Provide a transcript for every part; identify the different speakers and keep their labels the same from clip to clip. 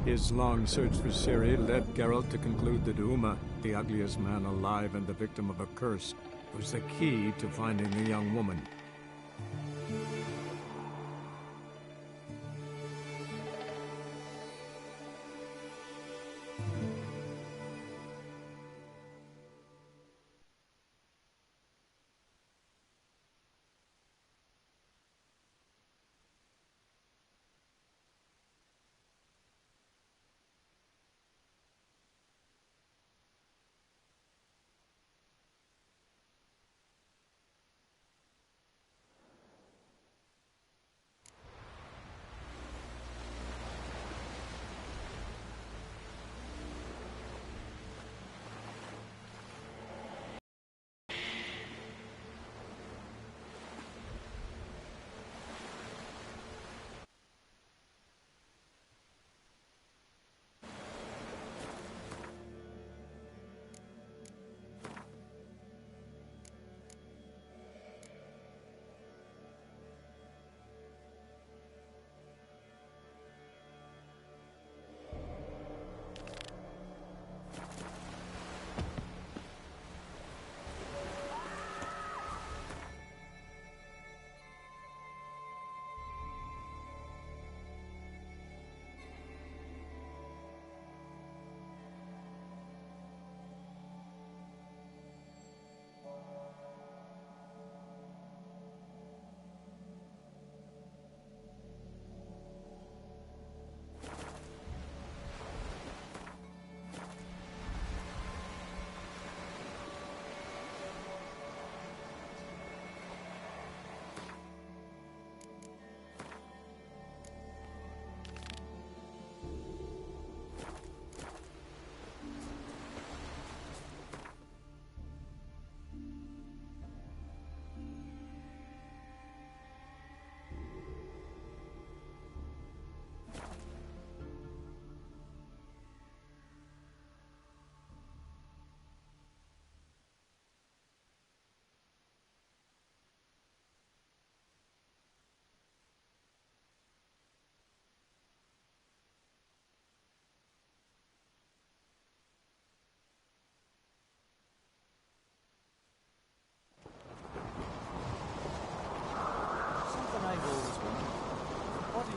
Speaker 1: His long search for Ciri led Geralt to conclude that Uma, the ugliest man alive and the victim of a curse, was the key to finding the young woman.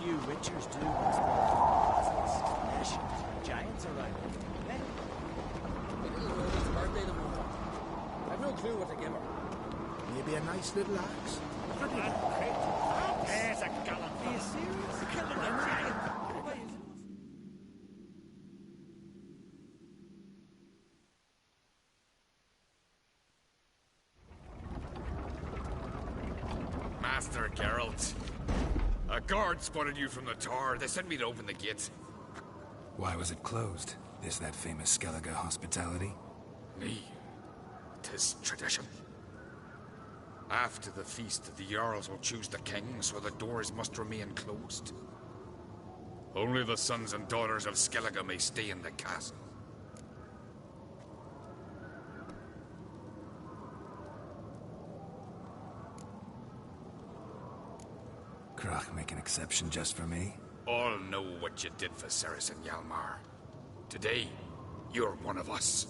Speaker 2: You witchers do with castles, nations, giants around. Eh?
Speaker 3: It's birthday tomorrow. I've no clue what to give her.
Speaker 4: Maybe a nice little axe. Pretty good.
Speaker 2: There's a gallant. Are you serious? Killing a giant.
Speaker 5: Master Geralt. A guard spotted you from the tower. They sent me to open the gate.
Speaker 6: Why was it closed? Is that famous Skellige hospitality?
Speaker 5: Me. 'Tis tradition. After the feast, the Jarls will choose the king, so the doors must remain closed. Only the sons and daughters of Skellige may stay in the castle.
Speaker 6: Krach make an exception just for me?
Speaker 5: All know what you did for Ceres and Hjalmar. Today, you're one of us.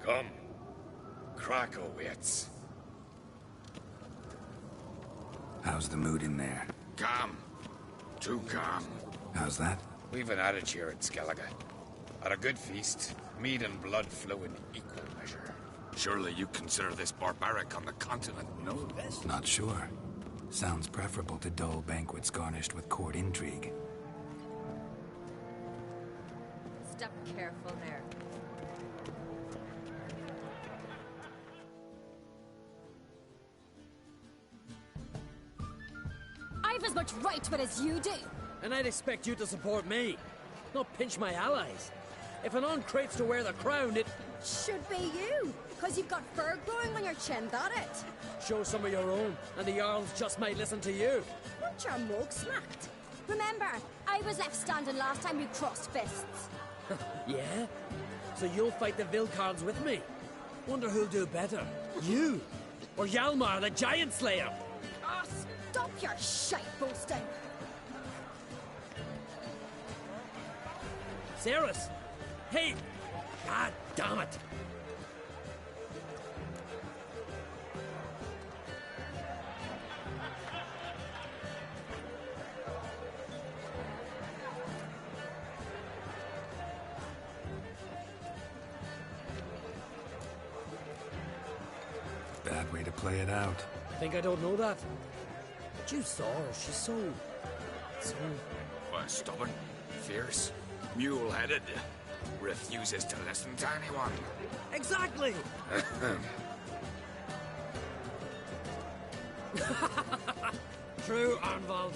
Speaker 5: Come. Krach awaits.
Speaker 6: How's the mood in there?
Speaker 5: Calm. Too calm.
Speaker 6: How's that?
Speaker 5: We've an adage here at Skellige. At a good feast, mead and blood flow in equal measure. Surely you consider this barbaric on the continent, no?
Speaker 6: Not sure. Sounds preferable to dull banquets garnished with court intrigue.
Speaker 7: Step careful there.
Speaker 8: I've as much right to it as you do.
Speaker 3: And I'd expect you to support me, not pinch my allies. If an uncrate's to wear the crown, it
Speaker 8: Should be you, because you've got fur growing on your chin, that it?
Speaker 3: show some of your own, and the Jarls just might listen to you.
Speaker 8: Want your mug smacked? Remember, I was left standing last time we crossed fists.
Speaker 3: Yeah? So you'll fight the Vilcards with me? Wonder who'll do better, you or Hjalmar the Giant Slayer?
Speaker 8: Ah, stop your shite boasting.
Speaker 3: Ceres! Hey! God damn it!
Speaker 6: Bad way to play it out.
Speaker 3: Think I don't know that? But you saw her. She's so...
Speaker 5: Well, stubborn, fierce, mule-headed, refuses to listen to anyone.
Speaker 3: Exactly! True, Arnvald.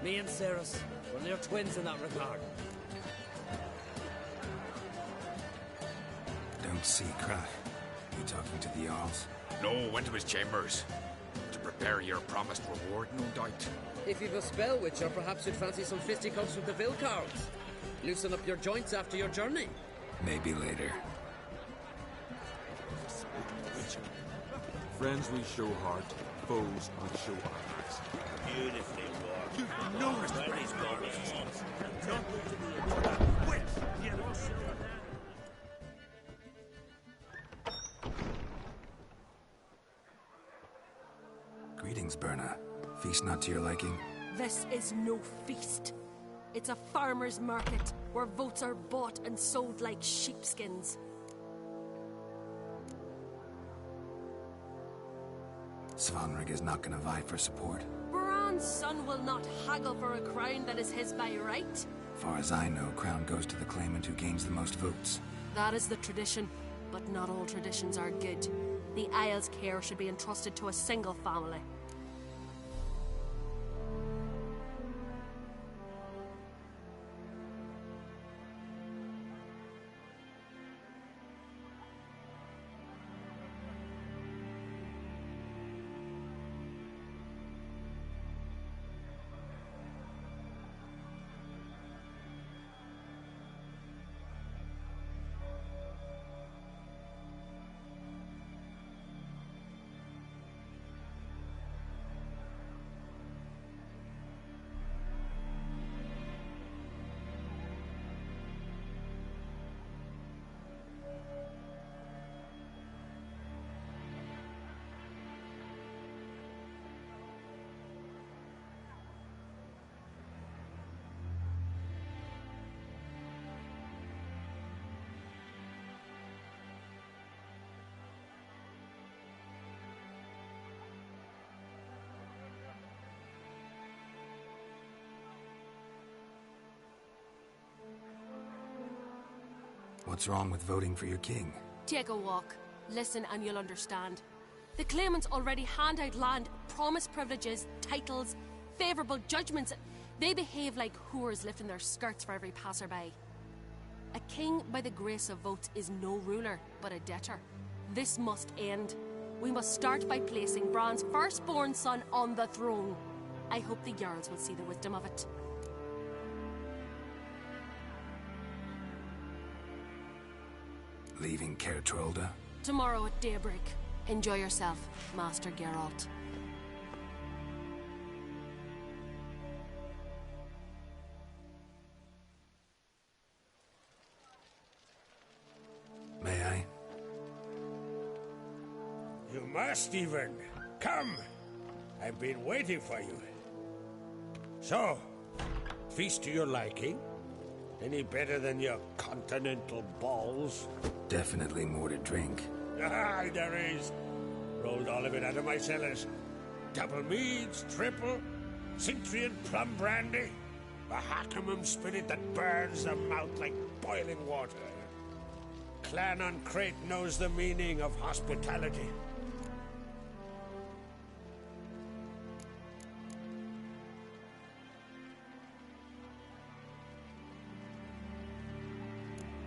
Speaker 3: Me and Ceres, we're near twins in that regard.
Speaker 6: Don't see Crack. You talking to the Jarls?
Speaker 5: No, went to his chambers. To prepare your promised reward, no doubt.
Speaker 3: If you've a spell, Witcher, perhaps you'd fancy some fisticuffs with the Vilcards. Loosen up your joints after your journey.
Speaker 6: Maybe later.
Speaker 9: Friends we show heart, foes we show our hearts.
Speaker 2: Beautifully worked. No respect. He's gone with his sons. Jump into the water. Quick! Get us.
Speaker 6: Greetings, Berna. Feast not to your liking?
Speaker 10: This is no feast. It's a farmer's market where votes are bought and sold like sheepskins.
Speaker 6: Svanrig is not gonna vie for support.
Speaker 10: Bran's son will not haggle for a crown that is his by right.
Speaker 6: Far as I know, crown goes to the claimant who gains the most votes.
Speaker 10: That is the tradition, but not all traditions are good. The Isle's care should be entrusted to a single family.
Speaker 6: What's wrong with voting for your king?
Speaker 10: Take a walk. Listen and you'll understand. The claimants already hand out land, promise privileges, titles, favourable judgments. They behave like whores lifting their skirts for every passerby. A king by the grace of votes is no ruler, but a debtor. This must end. We must start by placing Bran's firstborn son on the throne. I hope the Jarls will see the wisdom of it.
Speaker 6: Leaving Caer Trolda?
Speaker 10: Tomorrow at daybreak. Enjoy yourself, Master Geralt.
Speaker 6: May I?
Speaker 2: You must even. Come! I've been waiting for you. So, feast to your liking? Any better than your continental balls?
Speaker 6: Definitely more to drink.
Speaker 2: Ah, there is. Rolled all of it out of my cellars. Double meads, triple, Cintrian plum brandy, a Hackamum spirit that burns the mouth like boiling water. Clan on Crate knows the meaning of hospitality.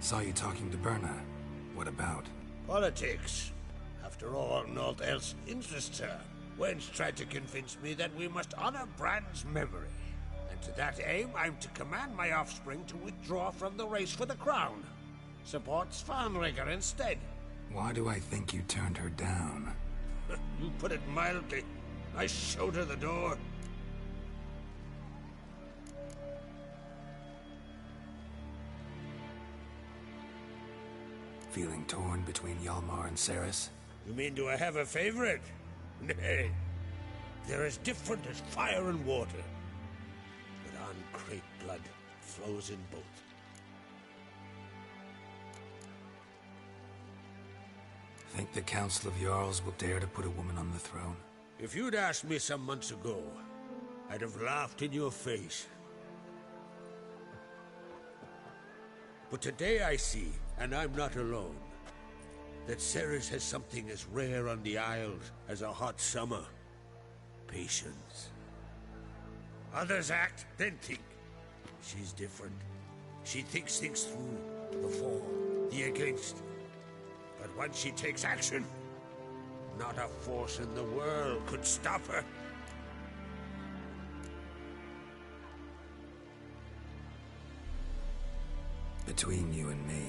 Speaker 6: Saw you talking to Berna. What about?
Speaker 2: Politics. After all, naught else interests her. Wench tried to convince me that we must honor Bran's memory. And to that aim, I'm to command my offspring to withdraw from the race for the crown. Support Svanrigger instead.
Speaker 6: Why do I think you turned her down?
Speaker 2: You put it mildly. I showed her the door.
Speaker 6: Feeling torn between Hjalmar and Ceres?
Speaker 2: You mean, do I have a favorite? Nay. They're as different as fire and water. But uncreate blood flows in both.
Speaker 6: Think the Council of Jarls will dare to put a woman on the throne?
Speaker 2: If you'd asked me some months ago, I'd have laughed in your face. But today I see, and I'm not alone, that Ceres has something as rare on the Isles as a hot summer. Patience. Others act, then think. She's different. She thinks things through, the for, the against. But once she takes action, not a force in the world could stop her.
Speaker 6: Between you and me,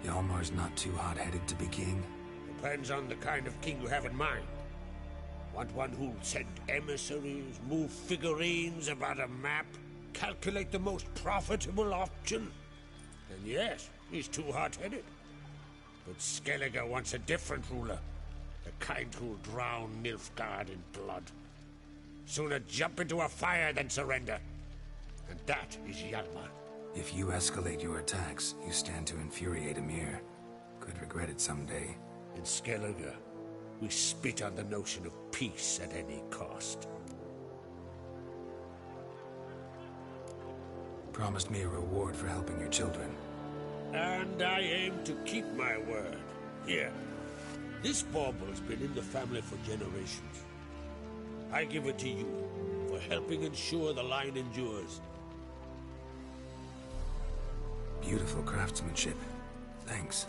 Speaker 6: Hjalmar's not too hot-headed to be king?
Speaker 2: Depends on the kind of king you have in mind. Want one who'll send emissaries, move figurines about a map, calculate the most profitable option? Then yes, he's too hot-headed. But Skellige wants a different ruler. The kind who'll drown Nilfgaard in blood. Sooner jump into a fire than surrender. And that is Hjalmar.
Speaker 6: If you escalate your attacks, you stand to infuriate Emir. Could regret it someday.
Speaker 2: In Skellige, we spit on the notion of peace at any cost.
Speaker 6: Promised me a reward for helping your children.
Speaker 2: And I aim to keep my word. Here, this bauble's been in the family for generations. I give it to you for helping ensure the line endures.
Speaker 6: Beautiful craftsmanship. Thanks.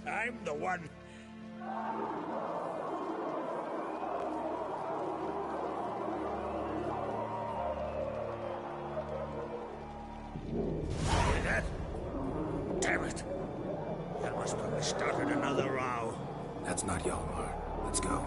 Speaker 2: I'm the one. Hear that? Damn it. That must have started another row.
Speaker 6: That's not Hjalmar. Let's go.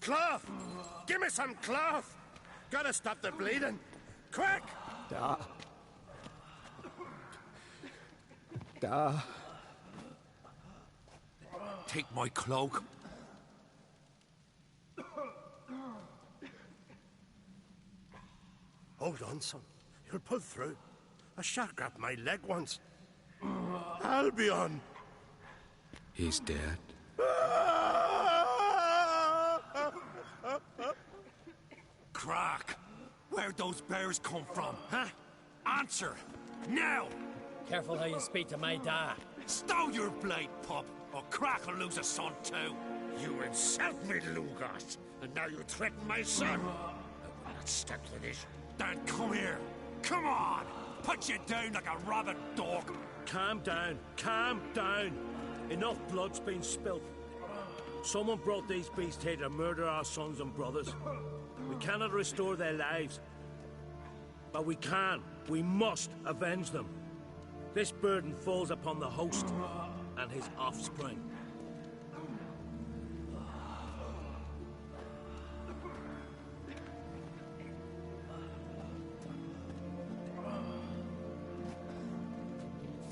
Speaker 2: Cloth! Give me some cloth! Gotta stop the bleeding! Quick!
Speaker 9: Take my cloak.
Speaker 2: Hold on, son. You'll pull through. A shark grabbed my leg once. Albion!
Speaker 9: He's dead.
Speaker 5: Crack! Where'd those bears come from, huh? Answer! Now!
Speaker 3: Careful how you speak to my dad.
Speaker 5: Stow your blade, pup, or Crack will lose a son too.
Speaker 2: You insult me, Lugos, and now you threaten my son. I will not stand for this.
Speaker 5: Then come here. Come on! Put you down like a rabid dog.
Speaker 11: Calm down. Calm down. Enough blood's been spilt. Someone brought these beasts here to murder our sons and brothers. We cannot restore their lives. But we can. We must avenge them. This burden falls upon the host and his offspring.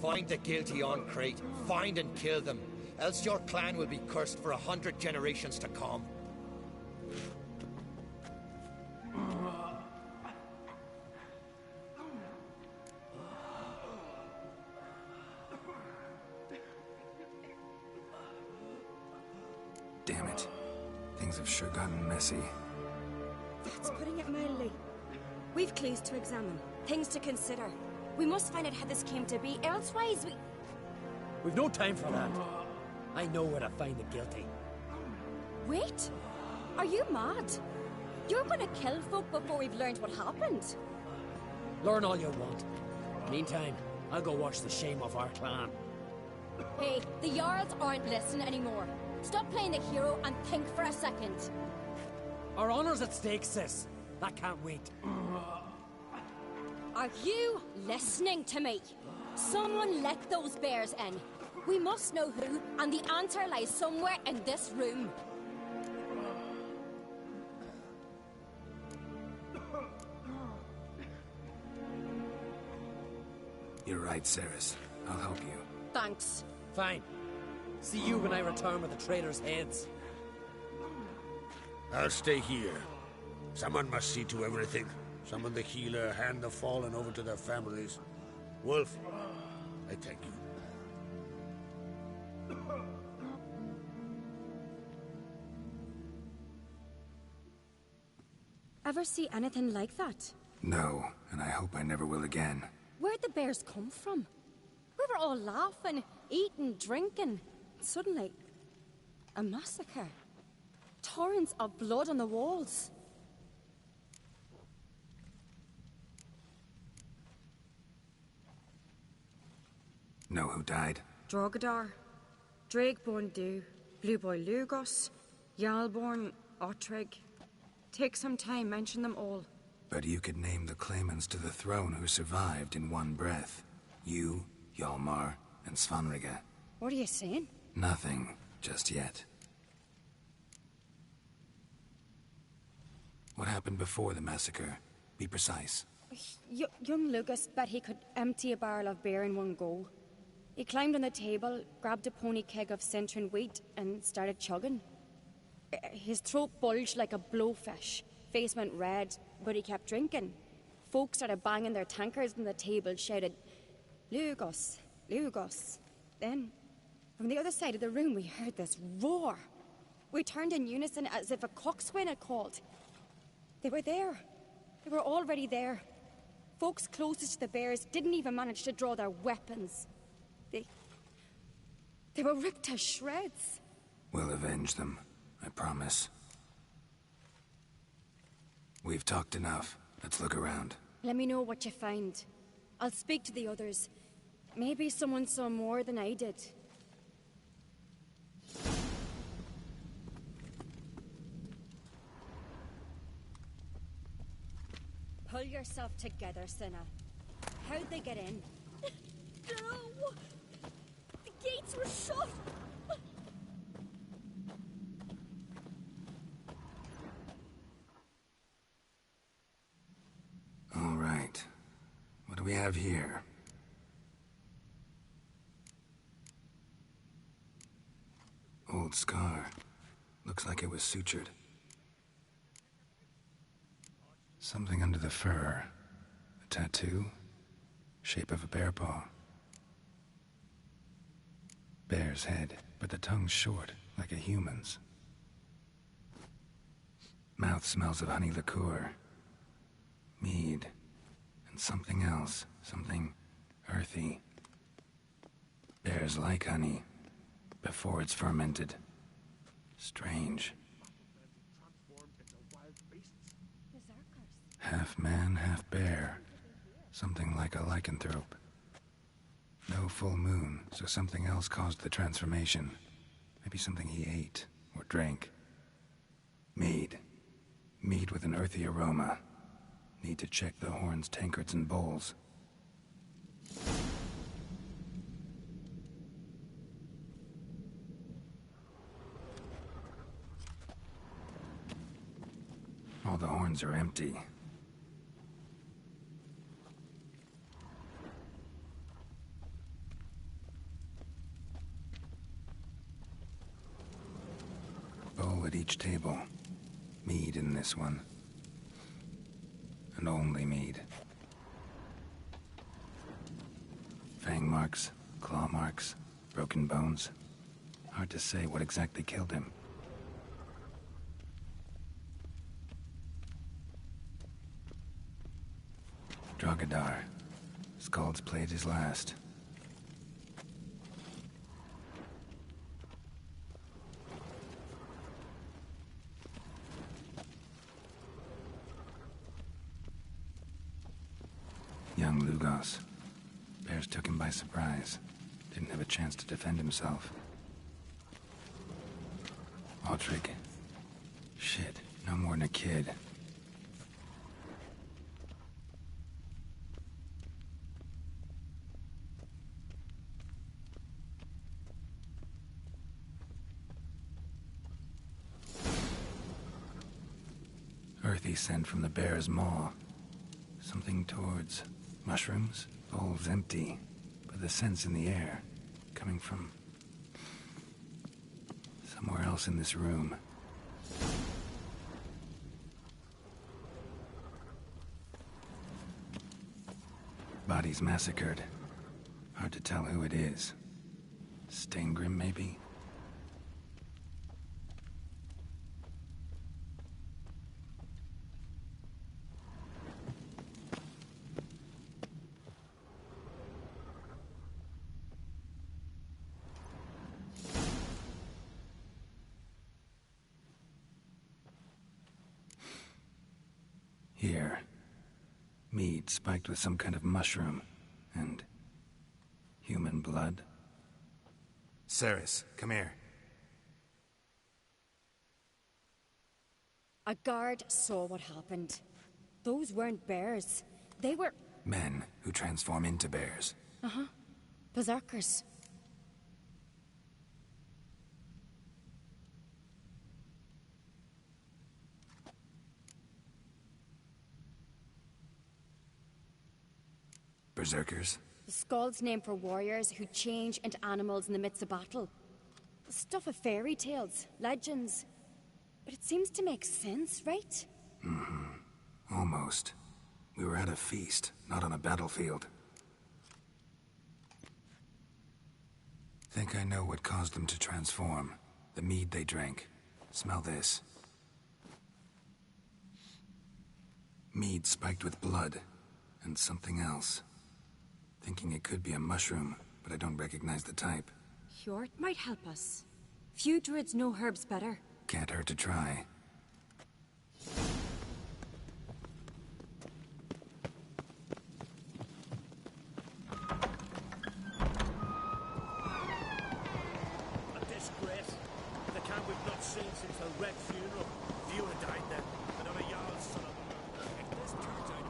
Speaker 12: Find the guilty on Crete. Find and kill them. Else your clan will be cursed for 100 generations to come.
Speaker 6: Damn it. Things have sure gotten messy.
Speaker 8: That's putting it mildly. We've clues to examine, things to consider. We must find out how this came to be, elsewise
Speaker 3: We've no time for that. I know where to find the guilty.
Speaker 8: Wait! Are you mad? You're gonna kill folk before we've learned what happened.
Speaker 3: Learn all you want. Meantime, I'll go wash the shame off our clan.
Speaker 8: Hey, the Jarls aren't listening anymore. Stop playing the hero and think for a second.
Speaker 3: Our honor's at stake, sis. That can't wait.
Speaker 8: Are you listening to me? Someone let those bears in. We must know who, and the answer lies somewhere in this room.
Speaker 6: You're right, Ceres. I'll help you.
Speaker 8: Thanks.
Speaker 3: Fine. See you when I return with the traitors' heads.
Speaker 2: I'll stay here. Someone must see to everything. Summon the healer, hand the fallen over to their families. Wolf, I thank you.
Speaker 8: Ever see anything like that?
Speaker 6: No, and I hope I never will again.
Speaker 8: Where'd the bears come from? We were all laughing, eating, drinking. Suddenly, a massacre. Torrents of blood on the walls.
Speaker 6: Know who died?
Speaker 8: Drogadar, Drakeborn Du, Blue Boy Lugos, Jarlborn, Ottrig. Take some time, mention them all.
Speaker 6: But you could name the claimants to the throne who survived in one breath. You, Hjalmar, and Svanrige.
Speaker 8: What are you saying?
Speaker 6: Nothing, just yet. What happened before the massacre? Be precise.
Speaker 8: Young Lucas bet he could empty a barrel of beer in one go. He climbed on the table, grabbed a pony keg of Centron wheat, and started chugging. His throat bulged like a blowfish. Face went red, but he kept drinking. Folks started banging their tankards on the table, shouted, "Lugos, Lugos." Then, from the other side of the room, we heard this roar. We turned in unison as if a coxswain had called. They were there. They were already there. Folks closest to the bears didn't even manage to draw their weapons. They were ripped to shreds.
Speaker 6: We'll avenge them, I promise. We've talked enough. Let's look around.
Speaker 8: Let me know what you find. I'll speak to the others. Maybe someone saw more than I did. Pull yourself together, Cinna. How'd they get in? No! The gates were shut!
Speaker 6: do we have here? Old scar. Looks like it was sutured. Something under the fur. A tattoo? Shape of a bear paw. Bear's head, but the tongue's short, like a human's. Mouth smells of honey liqueur. Mead. And something else. Something earthy. Bears like honey. Before it's fermented. Strange. Half man, half bear. Something like a lycanthrope. No full moon, so something else caused the transformation. Maybe something he ate or drank. Mead. Mead with an earthy aroma. Need to check the horns, tankards, and bowls. All the horns are empty. Bowl at each table. Mead in this one. And only mead. Fang marks, claw marks, broken bones. Hard to say what exactly killed him. Drogadar. Skald's played his last. Young Lugos. Bears took him by surprise. Didn't have a chance to defend himself. Autrig. Shit, no more than a kid. Earthy scent from the bear's maw. Something towards mushrooms. Bowl's empty, but the scent's in the air. Coming from somewhere else in this room. Bodies massacred. Hard to tell who it is. Staingrim, maybe? Here. Mead spiked with some kind of mushroom. And human blood. Ceres, come here.
Speaker 8: A guard saw what happened. Those weren't bears. They were...
Speaker 6: Men who transform into bears.
Speaker 8: Uh-huh. Berserkers.
Speaker 6: Berserkers?
Speaker 8: The Skald's name for warriors who change into animals in the midst of battle. The stuff of fairy tales, legends. But it seems to make sense, right?
Speaker 6: Mm-hmm. Almost. We were at a feast, not on a battlefield. Think I know what caused them to transform. The mead they drank. Smell this. Mead spiked with blood. And something else. Thinking it could be a mushroom, but I don't recognize the type.
Speaker 8: Hjort might help us. Few druids know herbs better.
Speaker 6: Can't hurt to try.
Speaker 11: A disgrace. The camp we've not seen since the Red funeral. You would have died then. Another Jarl's son of a... If this turns out...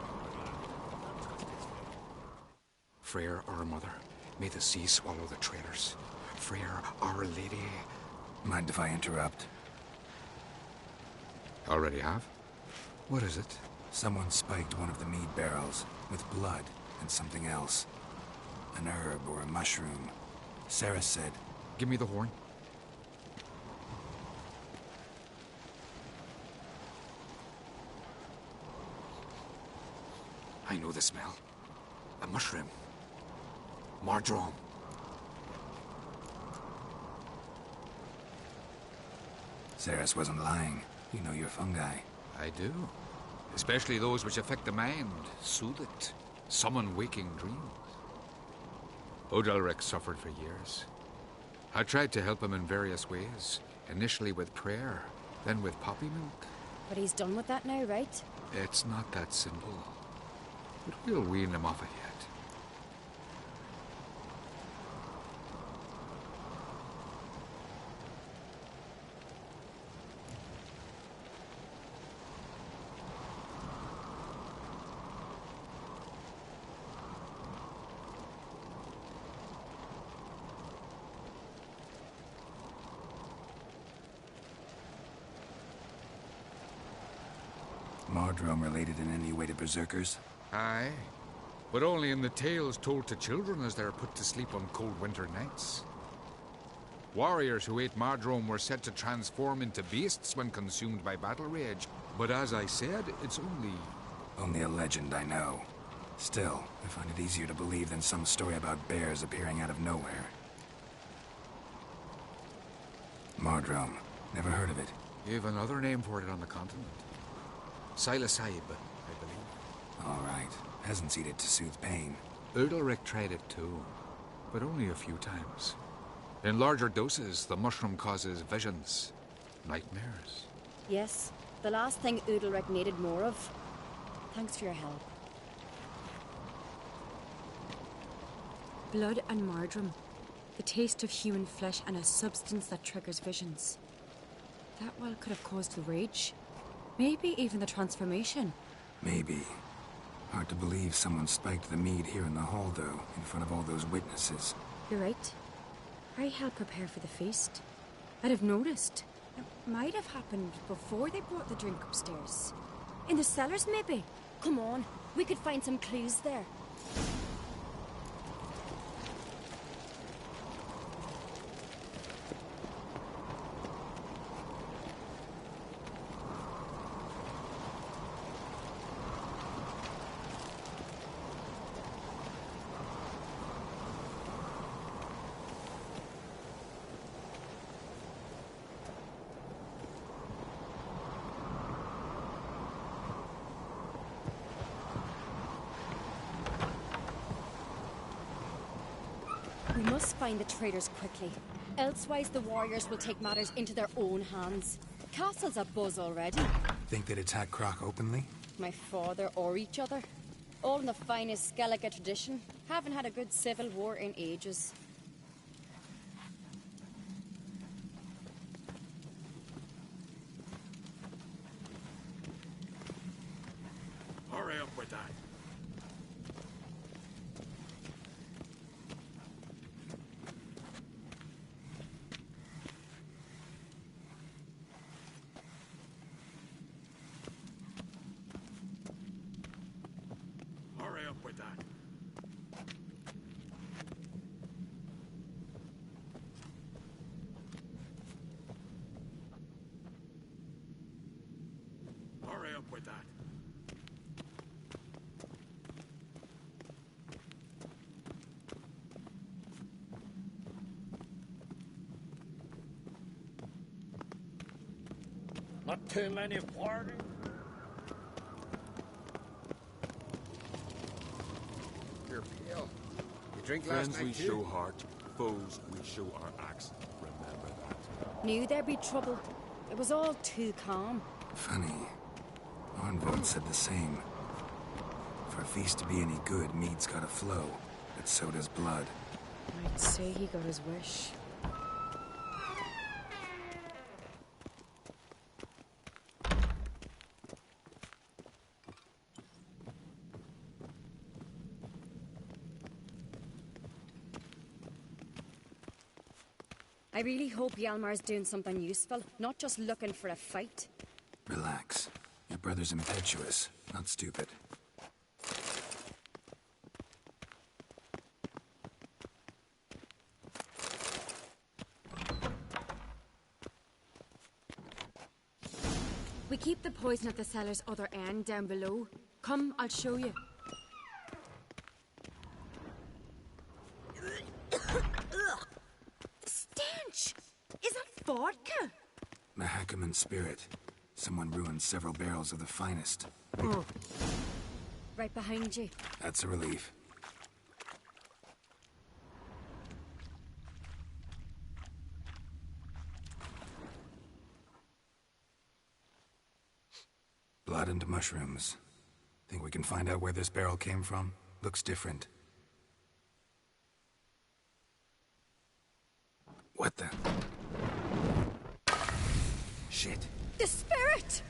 Speaker 5: Freyr, our mother, may the sea swallow the traitors. Freyr, our lady.
Speaker 6: Mind if I interrupt?
Speaker 5: Already have? What is it?
Speaker 6: Someone spiked one of the mead barrels with blood and something else. An herb or a mushroom. Sarah said...
Speaker 5: Give me the horn. I know the smell. A mushroom. Mardrome.
Speaker 6: Ceres wasn't lying. You know your fungi.
Speaker 5: I do. Especially those which affect the mind, soothe it, summon waking dreams. Odalric suffered for years. I tried to help him in various ways, initially with prayer, then with poppy milk.
Speaker 8: But he's done with that now, right?
Speaker 5: It's not that simple. But we'll wean him off it yet.
Speaker 6: Mardrome related in any way to berserkers?
Speaker 5: Aye, but only in the tales told to children as they're put to sleep on cold winter nights. Warriors who ate Mardrome were said to transform into beasts when consumed by battle rage, but as I said, it's only...
Speaker 6: Only a legend, I know. Still, I find it easier to believe than some story about bears appearing out of nowhere. Mardrome. Never heard of it.
Speaker 5: You have another name for it on the continent. Silasib, I believe.
Speaker 6: All right. Hasn't seen it to soothe pain.
Speaker 5: Udalric tried it too, but only a few times. In larger doses, the mushroom causes visions, nightmares.
Speaker 8: Yes, the last thing Udalric needed more of. Thanks for your help. Blood and Mardrome. The taste of human flesh and a substance that triggers visions. That well could have caused the rage. Maybe even the transformation.
Speaker 6: Maybe. Hard to believe someone spiked the mead here in the hall, though, in front of all those witnesses.
Speaker 8: You're right. I helped prepare for the feast. I'd have noticed. It might have happened before they brought the drink upstairs. In the cellars, maybe? Come on, we could find some clues there. We must find the traitors quickly. Elsewise, the warriors will take matters into their own hands. Castle's abuzz already.
Speaker 6: Think they'd attack Croc openly?
Speaker 8: My father or each other. All in the finest Skellige tradition. Haven't had a good civil war in ages.
Speaker 2: Hurry up with that. Hurry up with that. Hurry up with that. Not too many party.
Speaker 9: You're pale. You drink
Speaker 2: Friends
Speaker 9: last night
Speaker 2: we
Speaker 9: too?
Speaker 2: show heart, foes we show our axe. Remember that.
Speaker 8: Knew there'd be trouble. It was all too calm.
Speaker 6: Funny. Arnvald said the same. For a feast to be any good, mead's gotta flow, but so does blood.
Speaker 8: I'd say he got his wish. I really hope Hjalmar's doing something useful, not just looking for a fight.
Speaker 6: Relax. Your brother's impetuous, not stupid.
Speaker 8: We keep the poison at the cellar's other end down below. Come, I'll show you. The stench! Is that vodka?
Speaker 6: Mahakaman spirit. Someone ruined several barrels of the finest.
Speaker 8: Right behind you.
Speaker 6: That's a relief. Blood and mushrooms. Think we can find out where this barrel came from? Looks different. What the? Shit.
Speaker 8: The spirit!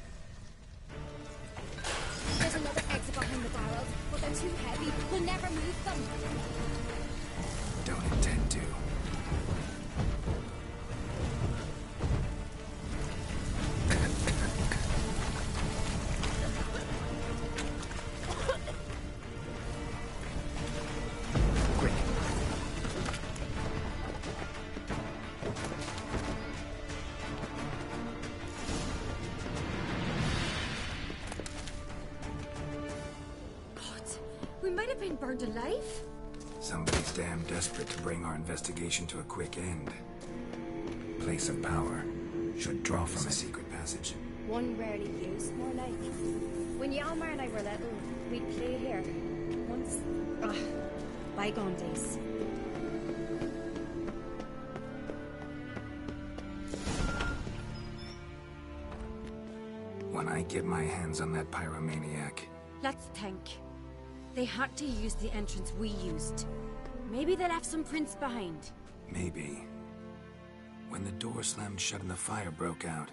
Speaker 8: There's another exit behind the barrels, but they're too heavy. We'll never move them.
Speaker 6: Don't intend to.
Speaker 8: We might have been burned alive.
Speaker 6: Somebody's damn desperate to bring our investigation to a quick end. Place of power. Should draw from a secret passage.
Speaker 8: One rarely used, more like. When Yalmar and I were little, we'd play here. Once... bygone days.
Speaker 6: When I get my hands on that pyromaniac...
Speaker 8: Let's think. They had to use the entrance we used. Maybe they left some prints behind.
Speaker 6: Maybe. When the door slammed shut and the fire broke out,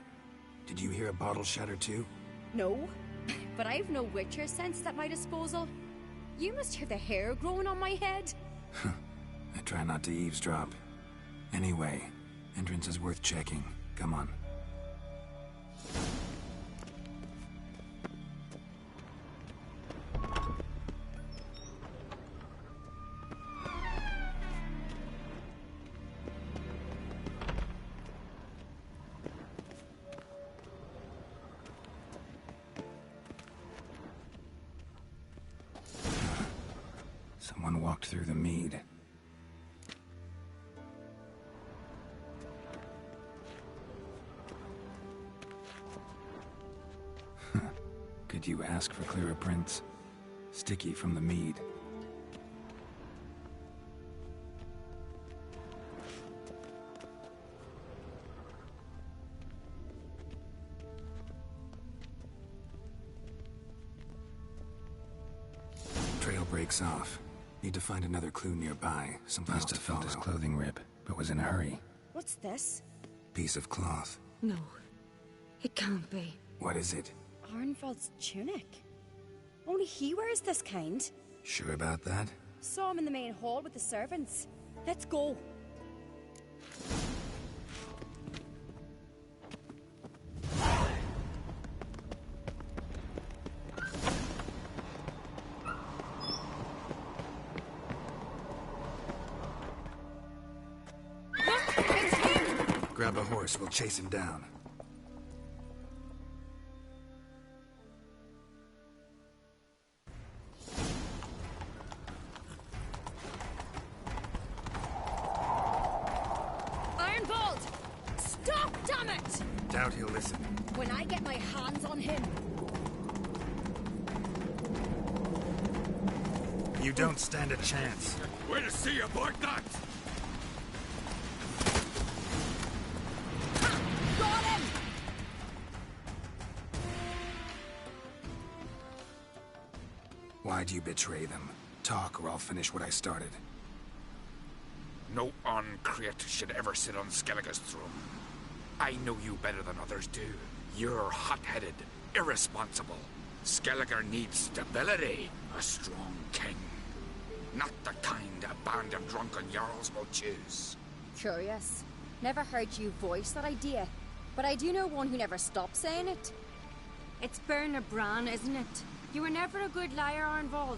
Speaker 6: did you hear a bottle shatter too?
Speaker 8: No, but I've no Witcher sense at my disposal. You must hear the hair growing on my head.
Speaker 6: I try not to eavesdrop. Anyway, entrance is worth checking. Come on. Someone walked through the mead. Could you ask for clearer prints? Sticky from the mead. Trail breaks off. Need to find another clue nearby. Something else to follow. Must have felt his clothing rip, but was in a hurry.
Speaker 8: What's this?
Speaker 6: Piece of cloth.
Speaker 8: No, it can't be.
Speaker 6: What is it?
Speaker 8: Arnvald's tunic. Only he wears this kind.
Speaker 6: Sure about that?
Speaker 8: Saw him in the main hall with the servants. Let's go.
Speaker 6: Grab a horse, we'll chase him down.
Speaker 8: Arnvald! Stop, damn it!
Speaker 6: Doubt he'll listen.
Speaker 8: When I get my hands on him...
Speaker 6: You don't stand a chance.
Speaker 5: Way to see you, boy, that!
Speaker 8: Got him!
Speaker 6: Why'd you betray them? Talk, or I'll finish what I started.
Speaker 5: No Uncreate should ever sit on Skellige's throne. I know you better than others do. You're hot-headed, irresponsible. Skellige needs stability, a strong king. Not the kind a band of drunken jarls will choose.
Speaker 8: Curious. Never heard you voice that idea, but I do know one who never stops saying it. It's Berna Bran, isn't it? You were never a good liar, Arnvald.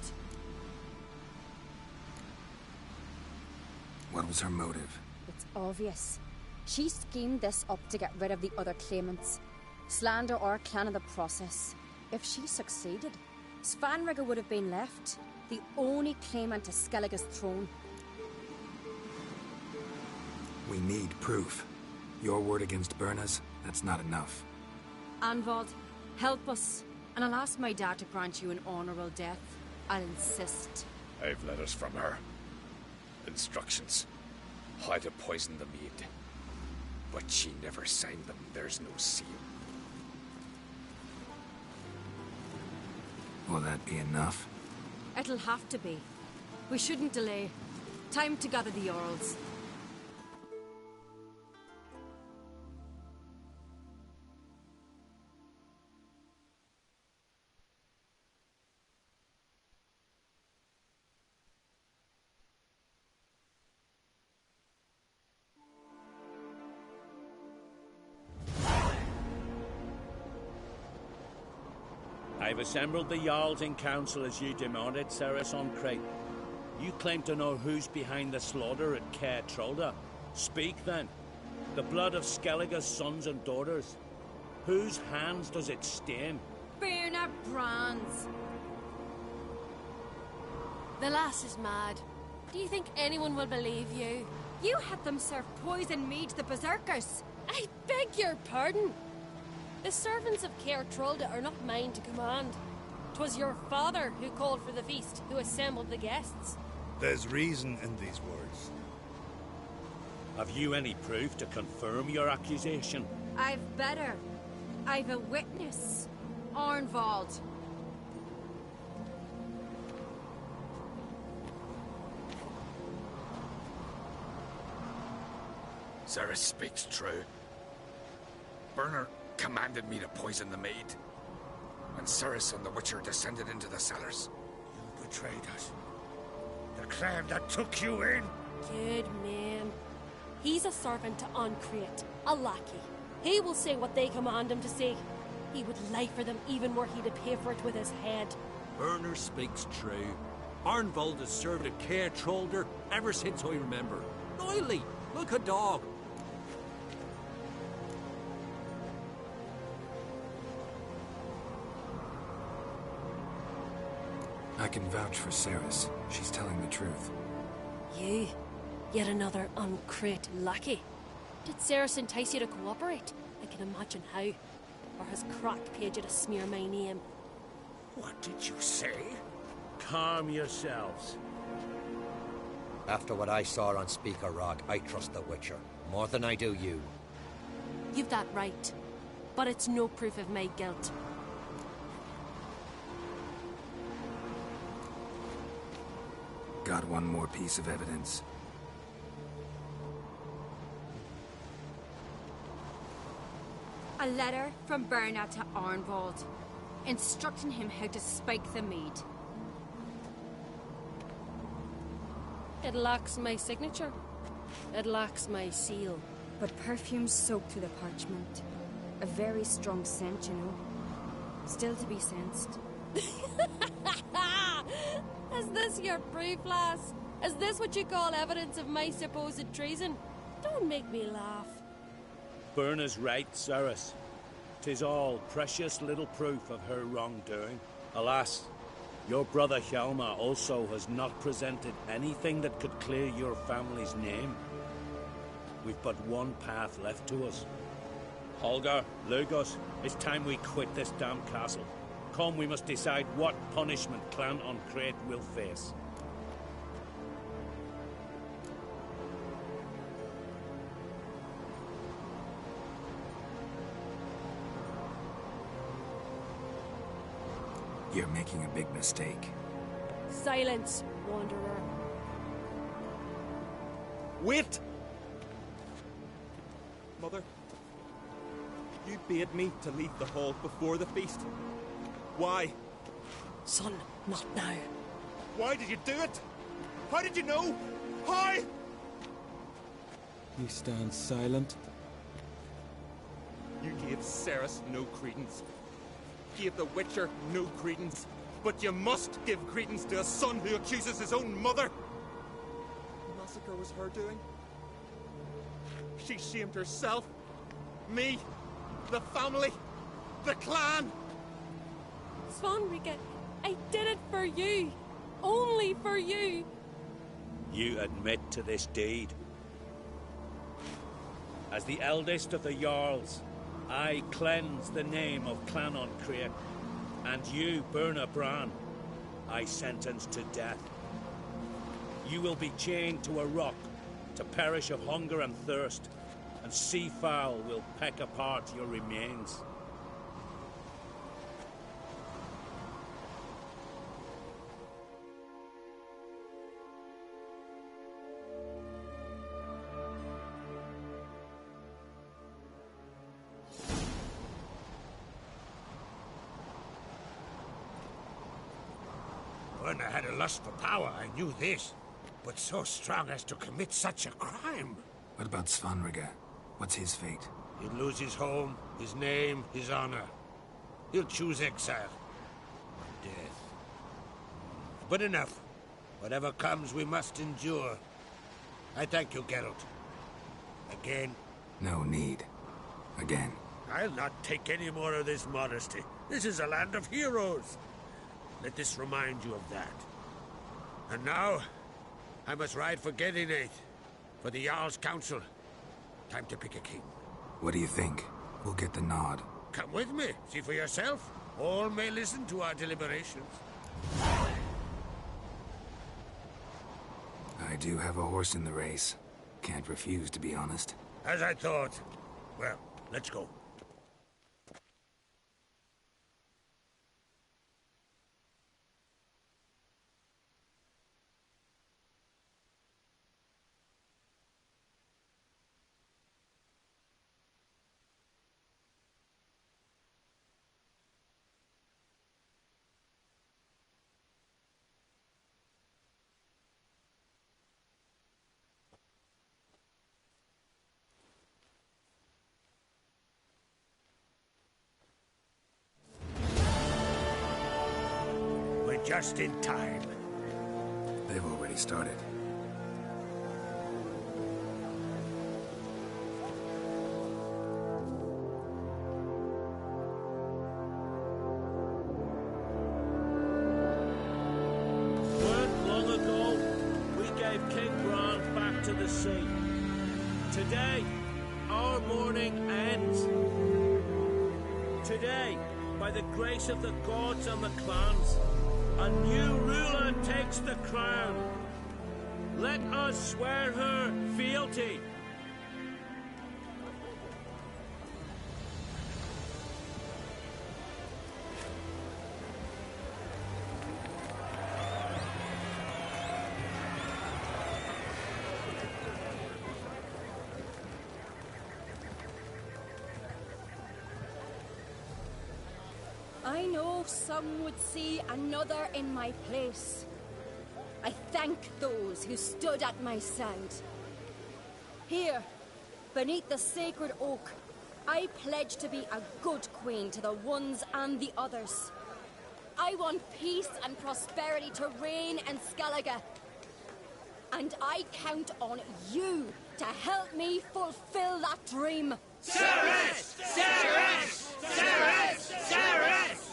Speaker 6: What was her motive?
Speaker 8: It's obvious. She schemed this up to get rid of the other claimants. slander our clan in the process. If she succeeded, Svanrigger would have been left, the only claimant to Skellige's throne.
Speaker 6: We need proof. Your word against Berna's, that's not enough.
Speaker 8: Anvald, help us, and I'll ask my dad to grant you an honourable death. I'll insist.
Speaker 13: I've letters from her. Instructions. How to poison the mead. But she never signed them. There's no seal.
Speaker 6: Will that be enough?
Speaker 8: It'll have to be. We shouldn't delay. Time to gather the Jarls.
Speaker 11: I've assembled the Jarls in council as you demanded, Ceres on Crate. You claim to know who's behind the slaughter at Caer Trolda. Speak then. The blood of Skellige's sons and daughters. Whose hands does it stain?
Speaker 8: Berna Brands.
Speaker 10: The lass is mad. Do you think anyone will believe you?
Speaker 8: You had them serve poison mead to the berserkers.
Speaker 10: I beg your pardon. The servants of Caer Trolda are not mine to command. 'Twas your father who called for the feast, who assembled the guests.
Speaker 14: There's reason in these words.
Speaker 11: Have you any proof to confirm your accusation?
Speaker 8: I've better. I've a witness. Arnvald.
Speaker 13: Ceres speaks true. Berner commanded me to poison the maid. When Ceres and the Witcher descended into the cellars.
Speaker 2: You betrayed us. The clan that took you in.
Speaker 10: Good man. He's a servant to Ancrate, a lackey. He will say what they command him to say. He would lie for them even were he to pay for it with his head.
Speaker 3: Berner speaks true. Arnvald has served at Caer Trolder ever since I remember. Noily, like a dog.
Speaker 6: I can vouch for Ceres. She's telling the truth.
Speaker 10: You? Yet another Ancrate lackey? Did Ceres entice you to cooperate? I can imagine how. Or has Crack paid you to smear my name?
Speaker 2: What did you say?
Speaker 11: Calm yourselves.
Speaker 12: After what I saw on Speaker Rock, I trust the Witcher. More than I do you.
Speaker 10: You've that right. But it's no proof of my guilt.
Speaker 6: Got one more piece of evidence.
Speaker 8: A letter from Berna to Arnvald, instructing him how to spike the mead.
Speaker 10: It lacks my signature. It lacks my seal.
Speaker 8: But perfume soaked through the parchment. A very strong scent, you know. Still to be sensed.
Speaker 10: Is this your proof, lass? Is this what you call evidence of my supposed treason? Don't make me laugh.
Speaker 11: Berna's right, Ceres. 'Tis all precious little proof of her wrongdoing. Alas, your brother Hjalmar also has not presented anything that could clear your family's name. We've but one path left to us. Holger, Lugos, it's time we quit this damn castle. Come, we must decide what punishment Clan Ancrate will face.
Speaker 6: You're making a big mistake.
Speaker 10: Silence, wanderer.
Speaker 15: Wait! Mother, you bade me to leave the hall before the feast. Why?
Speaker 10: Son, not now.
Speaker 15: Why did you do it? How did you know? How? You stand silent. You gave Ceres no credence. Gave the Witcher no credence. But you must give credence to a son who accuses his own mother. The massacre was her doing. She shamed herself. Me. The family.
Speaker 2: the clan!
Speaker 10: Svanrika, I did it for you. Only for you.
Speaker 11: You admit to this deed. As the eldest of the Jarls, I cleanse the name of Clan on Crea, and you, Berna Bran, I sentence to death. You will be chained to a rock to perish of hunger and thirst, and sea fowl will peck apart your remains.
Speaker 2: When I had a lust for power, I knew this. But so strong as to commit such a crime.
Speaker 6: What about Svanrika? What's his fate?
Speaker 2: He'll lose his home, his name, his honor. He'll choose exile. Death. But enough. Whatever comes, we must endure. I thank you, Geralt. Again.
Speaker 6: No need. Again.
Speaker 2: I'll not take any more of this modesty. This is a land of heroes. Let this remind you of that. And now, I must ride for Gedinate, for the Jarl's Council. Time to pick a king.
Speaker 6: What do you think? We'll get the nod.
Speaker 2: Come with me, see for yourself. All may listen to our deliberations.
Speaker 6: I do have a horse in the race. Can't refuse, to be honest.
Speaker 2: As I thought. Well, let's go. Just in time.
Speaker 6: They've already started.
Speaker 11: Weren't long ago, we gave King Bran back to the sea. Today, our mourning ends. Today, by the grace of the gods and the clans, a new ruler takes the crown. Let us swear her fealty.
Speaker 8: I know some would see another in my place. I thank those who stood at my side. Here, beneath the sacred oak, I pledge to be a good queen to the ones and the others. I want peace and prosperity to reign in Skellige. And I count on you to help me fulfill that dream.
Speaker 2: Ceres! Ceres! Ceres! Ceres!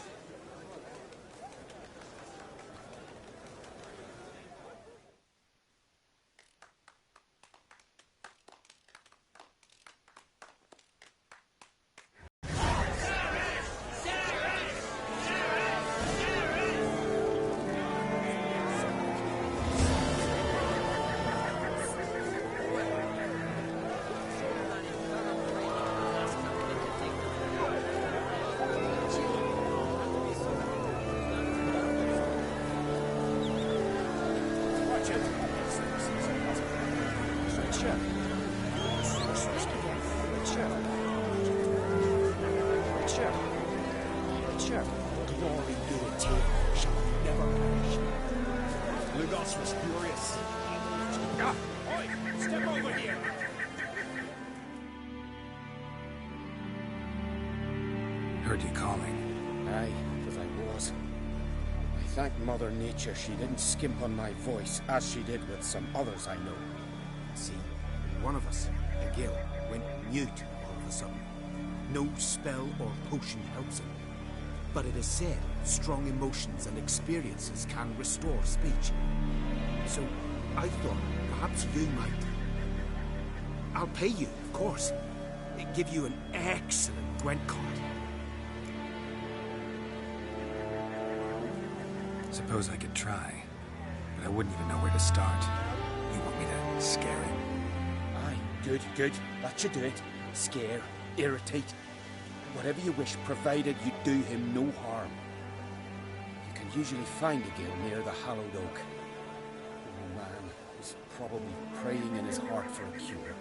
Speaker 6: Heard you calling.
Speaker 16: Aye, because I was. I thank Mother Nature she didn't skimp on my voice, as she did with some others I know.
Speaker 4: See, one of us, a gill, went mute all of a sudden. no spell or potion helps him. But it is said strong emotions and experiences can restore speech. So I thought perhaps you might. I'll pay you, of course. Give you an excellent Gwent card.
Speaker 6: Suppose I could try, but I wouldn't even know where to start. You want me to scare him?
Speaker 16: Aye, good, good. That should do it. Scare, irritate. Whatever you wish, provided you do him no harm. You can usually find a guild near the Hallowed Oak. Oh man, he's probably praying in his heart for a cure.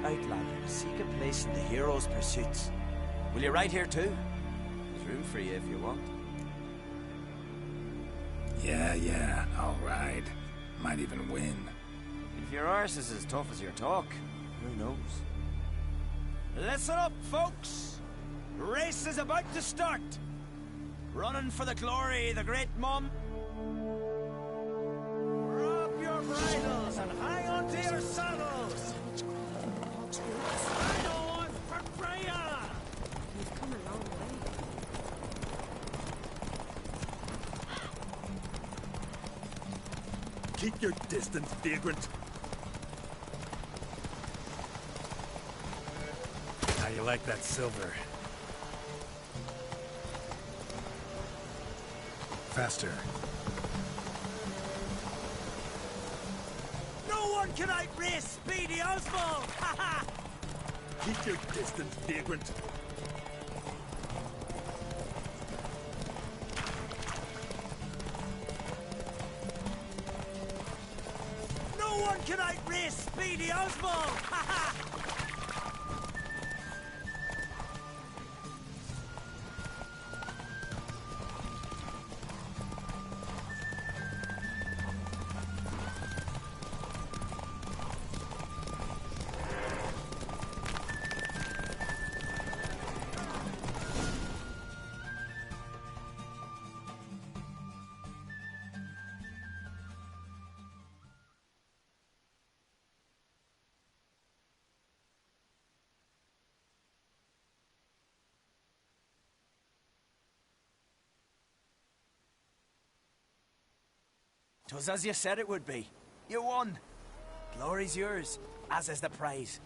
Speaker 17: Outlander, seek a place in the hero's pursuits. Will you ride here too? There's room for you if you want.
Speaker 6: Yeah, I'll ride. Might even win.
Speaker 17: If your arse is as tough as your talk, who knows? Listen up, folks! The race is about to start! Running for the glory, the great mum. Drop your bridles and hang on to your saddles! Ride on for Freya!
Speaker 10: We've come a long way.
Speaker 9: Keep your distance, vagrant.
Speaker 14: How you like that silver? Faster.
Speaker 17: No one can outrace Speedy Oswald! Ha ha!
Speaker 9: Keep your distance, vagrant.
Speaker 17: No one can outrace Speedy Oswald! Ha ha! Twas as you said it would be. You won. Glory's yours, as is the prize.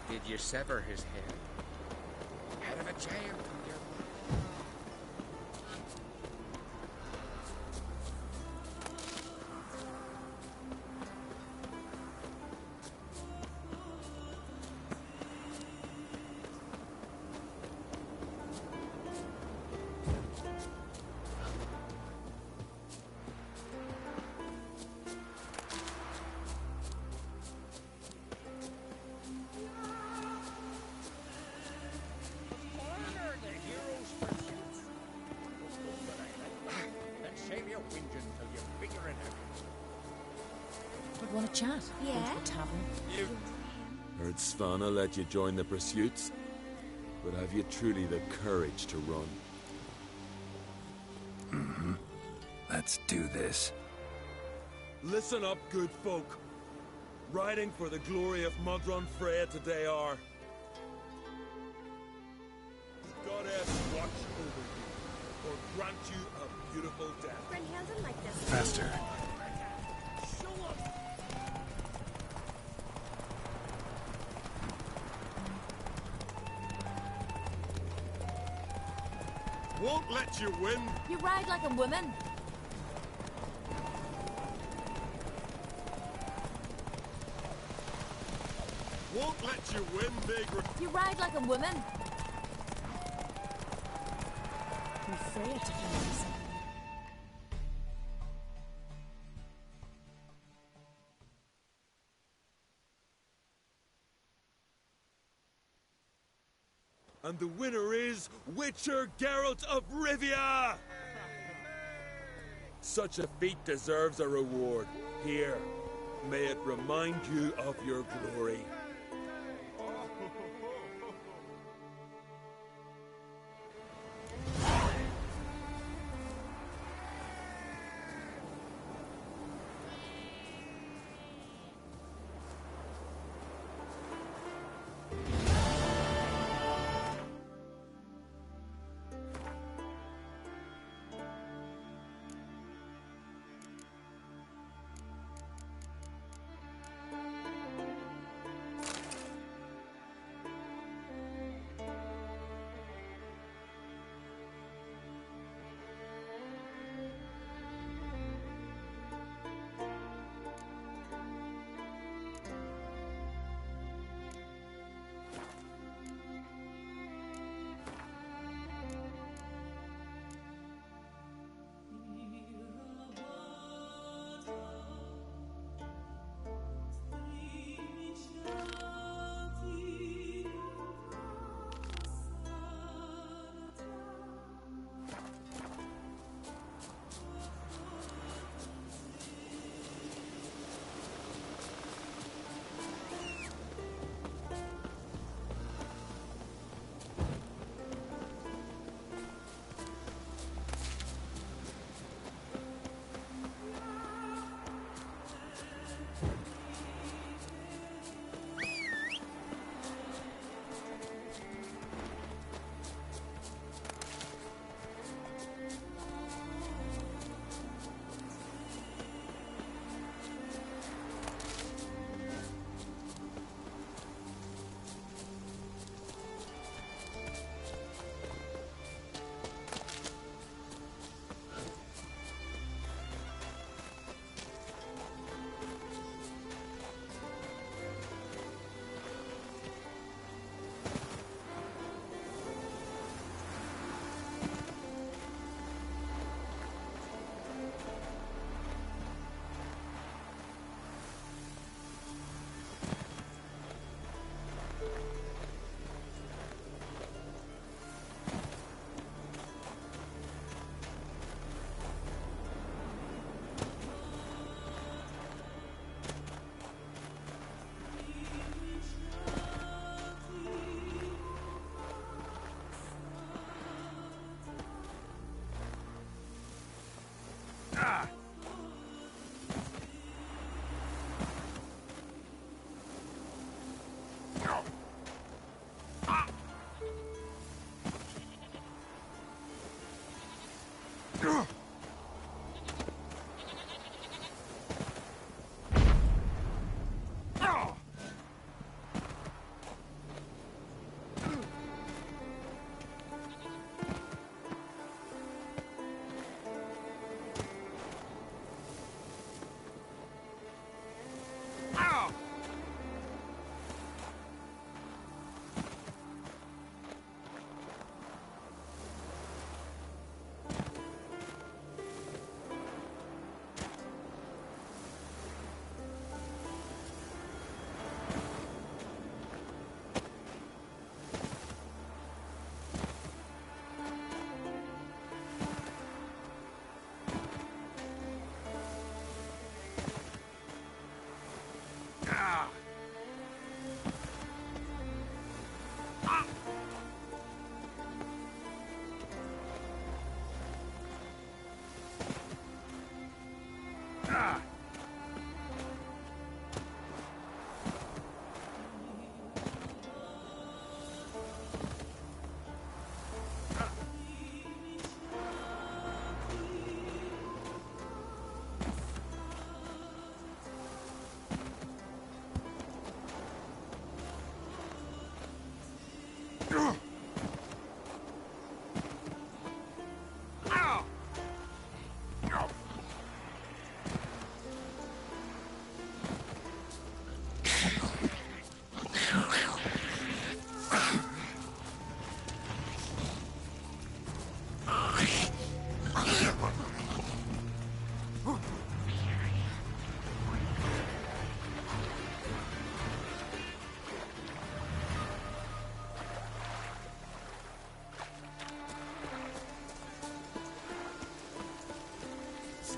Speaker 5: Did you sever his head? Out of a jail, do you?
Speaker 18: Want to chat?
Speaker 7: Yeah.
Speaker 18: Go to the tavern.
Speaker 9: Heard Svanna let you join the pursuits, but have you truly the courage to run?
Speaker 6: Mm-hmm. Let's do this.
Speaker 9: Listen up, good folk. Riding for the glory of Modron Freya today are... The goddess watch over you, or grant you a beautiful death.
Speaker 7: Brynhilde like this.
Speaker 14: Faster.
Speaker 9: Won't let you win.
Speaker 18: You ride like a woman.
Speaker 9: Won't let you win, big...
Speaker 18: You ride like a woman. We're Freya to finish.
Speaker 9: And the winner is Witcher Geralt of Rivia! Such a feat deserves a reward. Here, may it remind you of your glory.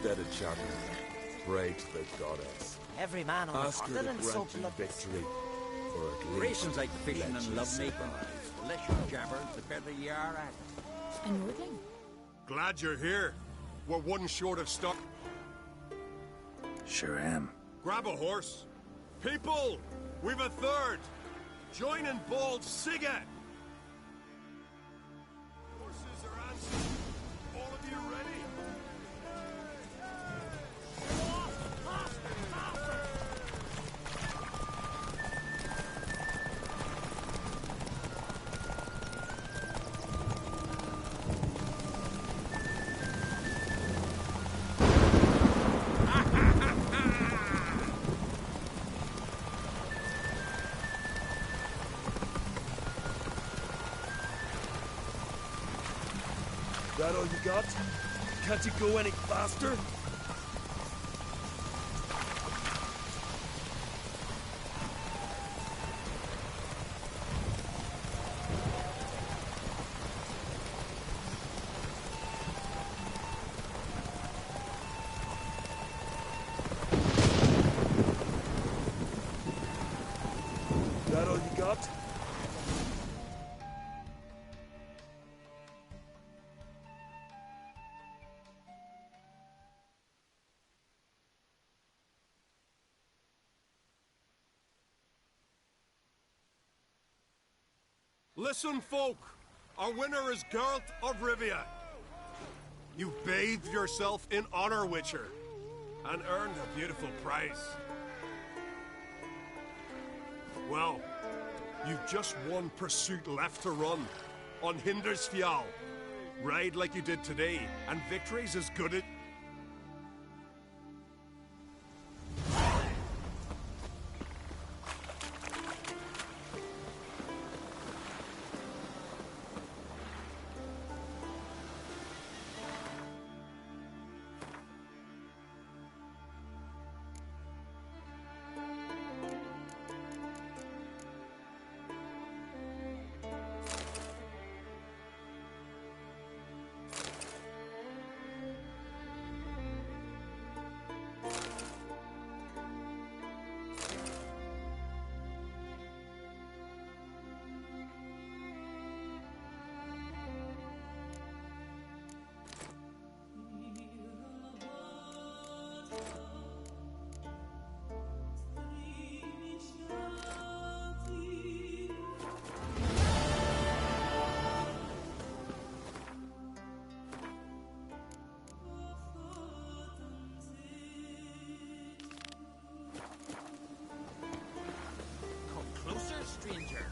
Speaker 9: Instead of chanting, pray to the goddess.
Speaker 17: Every man on the
Speaker 9: Ask her to
Speaker 17: continent so
Speaker 9: grant you
Speaker 17: bloodless.
Speaker 9: victory, or at least
Speaker 19: Raisins like fishing
Speaker 9: let
Speaker 19: and
Speaker 9: you
Speaker 19: lovemaking.
Speaker 9: survive.
Speaker 19: The less you jabber, the better you are at it.
Speaker 18: And Nordling?
Speaker 2: Glad you're here. We're one short of stock.
Speaker 6: Sure am.
Speaker 2: Grab a horse. People, we've a third. Join in Bald Siga. Horses are answered. All of you ready?
Speaker 9: That all you got? Can't you go any faster? That all you got?
Speaker 2: Listen, folk. Our winner is Geralt of Rivia. You've bathed yourself in honor, Witcher, and earned a beautiful prize. Well, you've just one pursuit left to run on Hindersfjall. Ride like you did today, and victory's as good as...
Speaker 3: Stranger.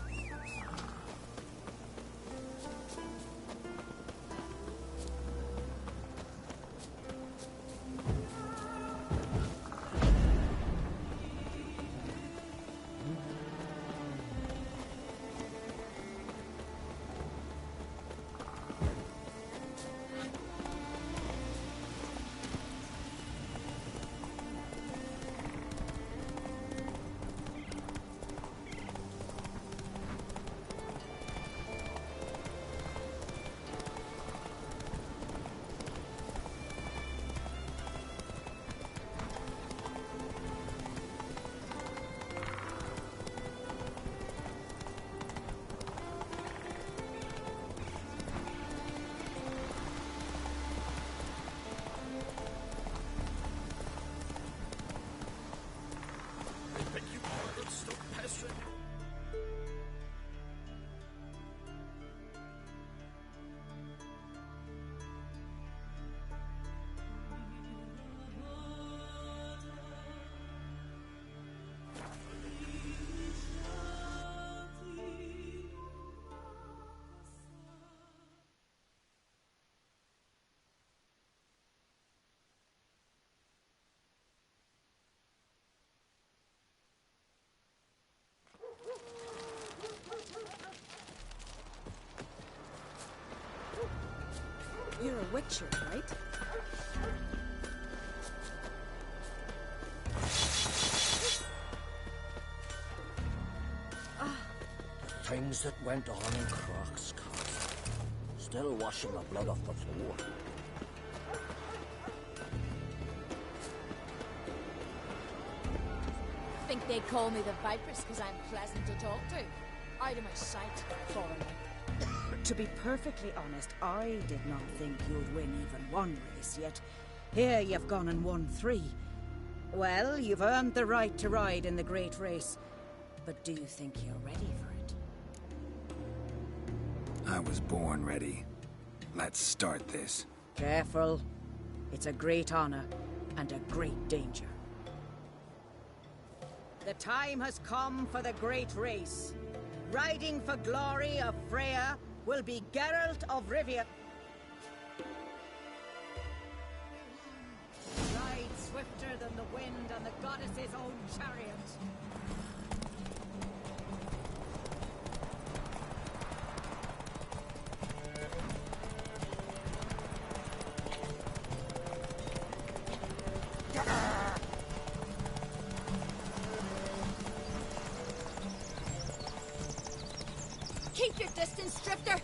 Speaker 18: Witcher, right?
Speaker 17: Things that went on in Croc's Castle. Still washing the blood off the floor.
Speaker 18: Think they'd call me the Viperess because I'm pleasant to talk to. Out of my sight, foreigner.
Speaker 20: To be perfectly honest, I did not think you'd win even one race yet. Here you've gone and won 3. Well, you've earned the right to ride in the great race. But do you think you're ready for it?
Speaker 6: I was born ready. Let's start this.
Speaker 20: Careful. It's a great honor and a great danger. The time has come for the great race. Riding for glory of Freya will be Geralt of Rivia. Ride swifter than the wind and the goddess's own chariot.
Speaker 18: Keep your distance, Drifter!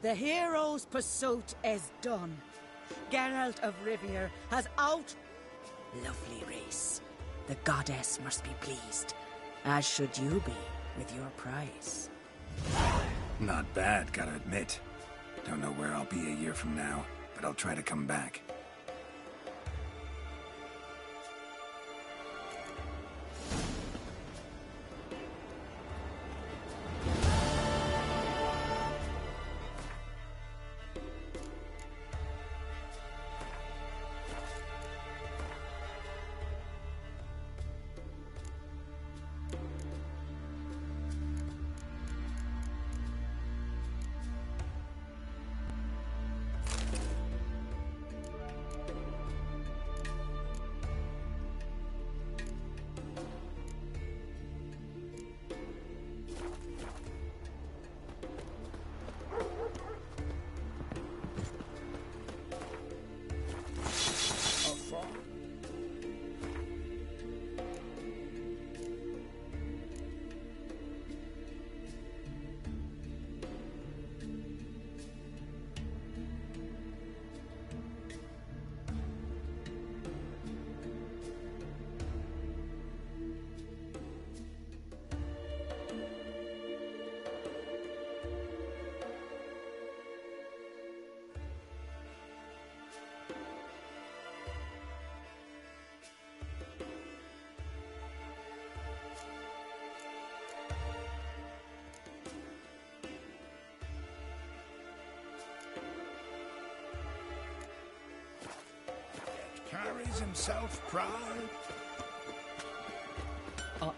Speaker 20: The hero's pursuit is done. Geralt of Rivia has out... Lovely race. The goddess must be pleased. As should you be with your prize.
Speaker 6: Not bad, gotta admit. Don't know where I'll be a year from now, but I'll try to come back.
Speaker 19: Carries himself proud.
Speaker 20: Uh-oh.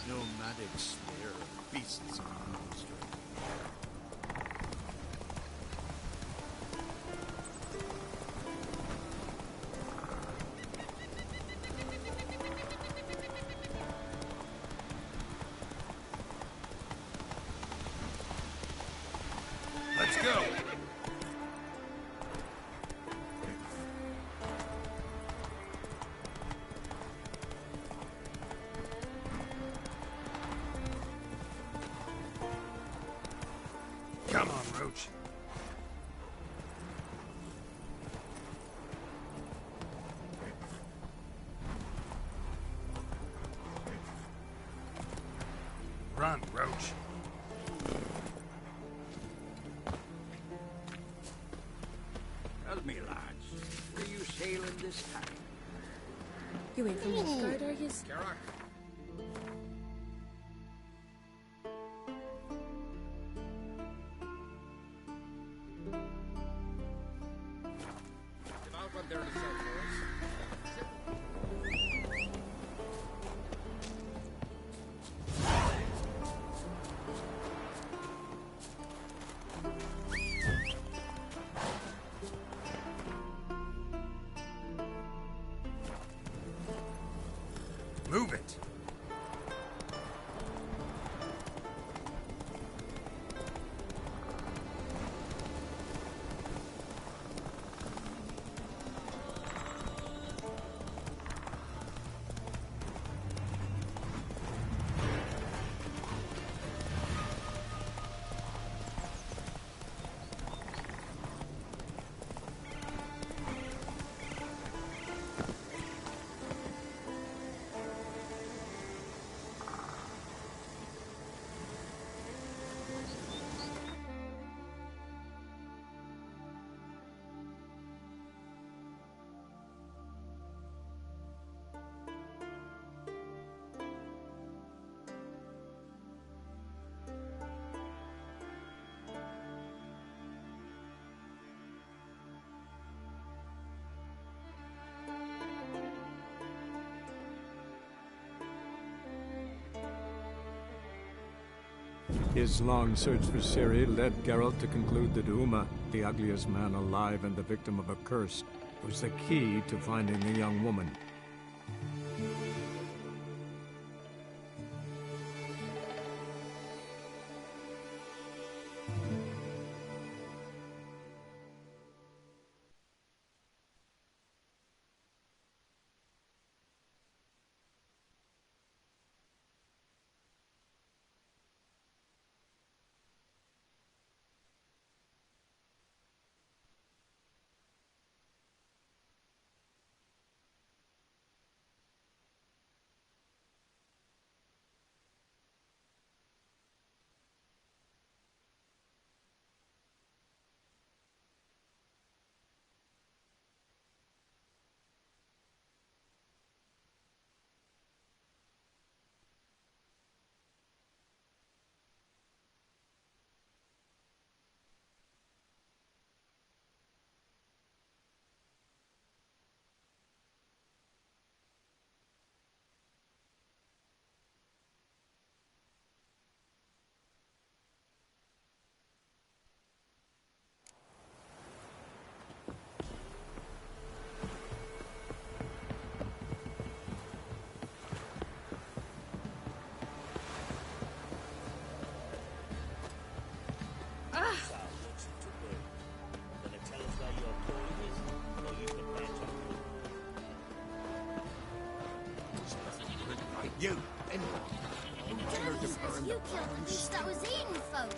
Speaker 19: Nomadic slayer of beasts of monsters.
Speaker 14: Run, Roach.
Speaker 19: Tell me, lads, where you sailing this time?
Speaker 10: You ain't from Westgard, are you?
Speaker 5: Garrock. Get out when they're to sell for us.
Speaker 14: Move it.
Speaker 1: His long search for Ciri led Geralt to conclude that Uma, the ugliest man alive and the victim of a curse, was the key to finding the young woman.
Speaker 19: You, anyone.
Speaker 21: You killed the beast that was eating folk.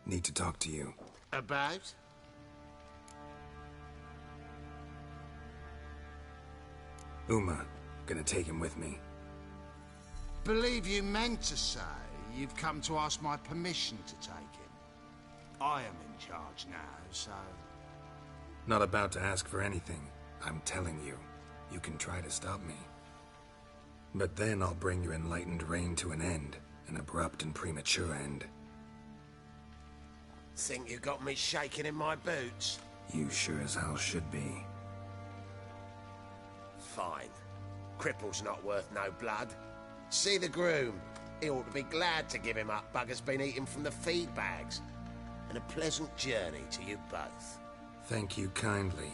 Speaker 6: Need to talk to you.
Speaker 19: About?
Speaker 6: Uma. Gonna take him with me.
Speaker 19: Believe you meant to say you've come to ask my permission to take him. I am in charge now, so...
Speaker 6: Not about to ask for anything. I'm telling you. You can try to stop me. But then I'll bring your enlightened reign to an end. An abrupt and premature end.
Speaker 19: Think you got me shaking in my boots?
Speaker 6: You sure as hell should be.
Speaker 19: Fine. Cripple's not worth no blood. See the groom. He ought to be glad to give him up. Bugger's been eating from the feed bags. And a pleasant journey to you both.
Speaker 6: Thank you kindly.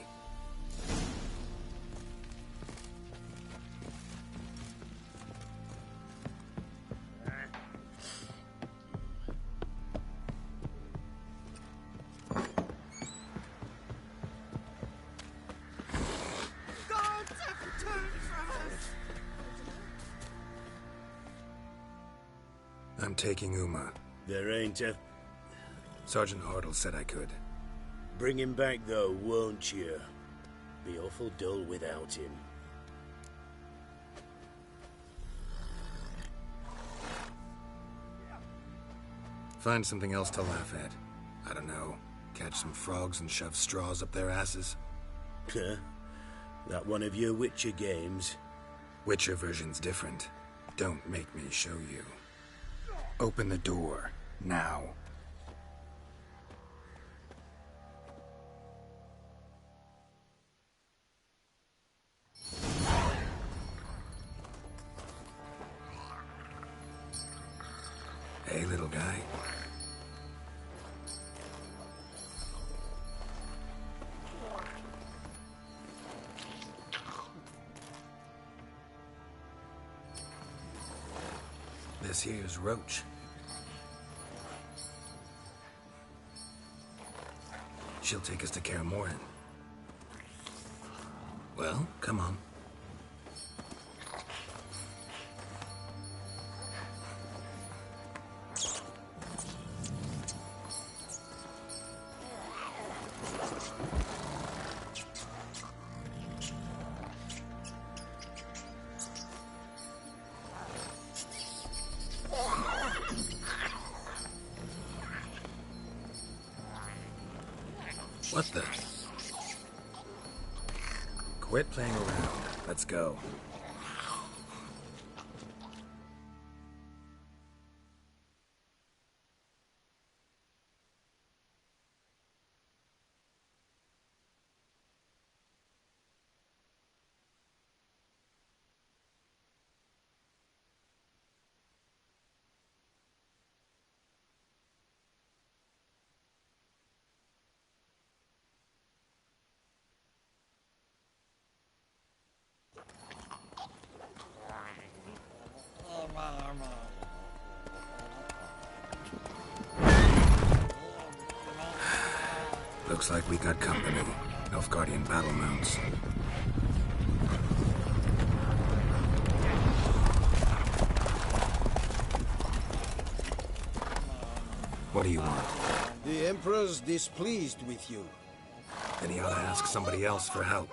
Speaker 6: I'm taking Uma.
Speaker 11: There ain't a...
Speaker 6: Sergeant Hartle said I could.
Speaker 11: Bring him back, though, won't you? Be awful dull without him.
Speaker 6: Find something else to laugh at. I don't know. Catch some frogs and shove straws up their asses.
Speaker 11: Huh? That one of your Witcher games?
Speaker 6: Witcher version's different. Don't make me show you. Open the door. Now. Hey, little guy. This here's Roach. She'll take us to Kaer Morhen. Well, come on. What the? Quit playing around. Let's go. Looks like we got company. Nilfgaardian battle mounts. What do you want?
Speaker 4: The Emperor's displeased with you.
Speaker 6: Then he ought to ask somebody else for help.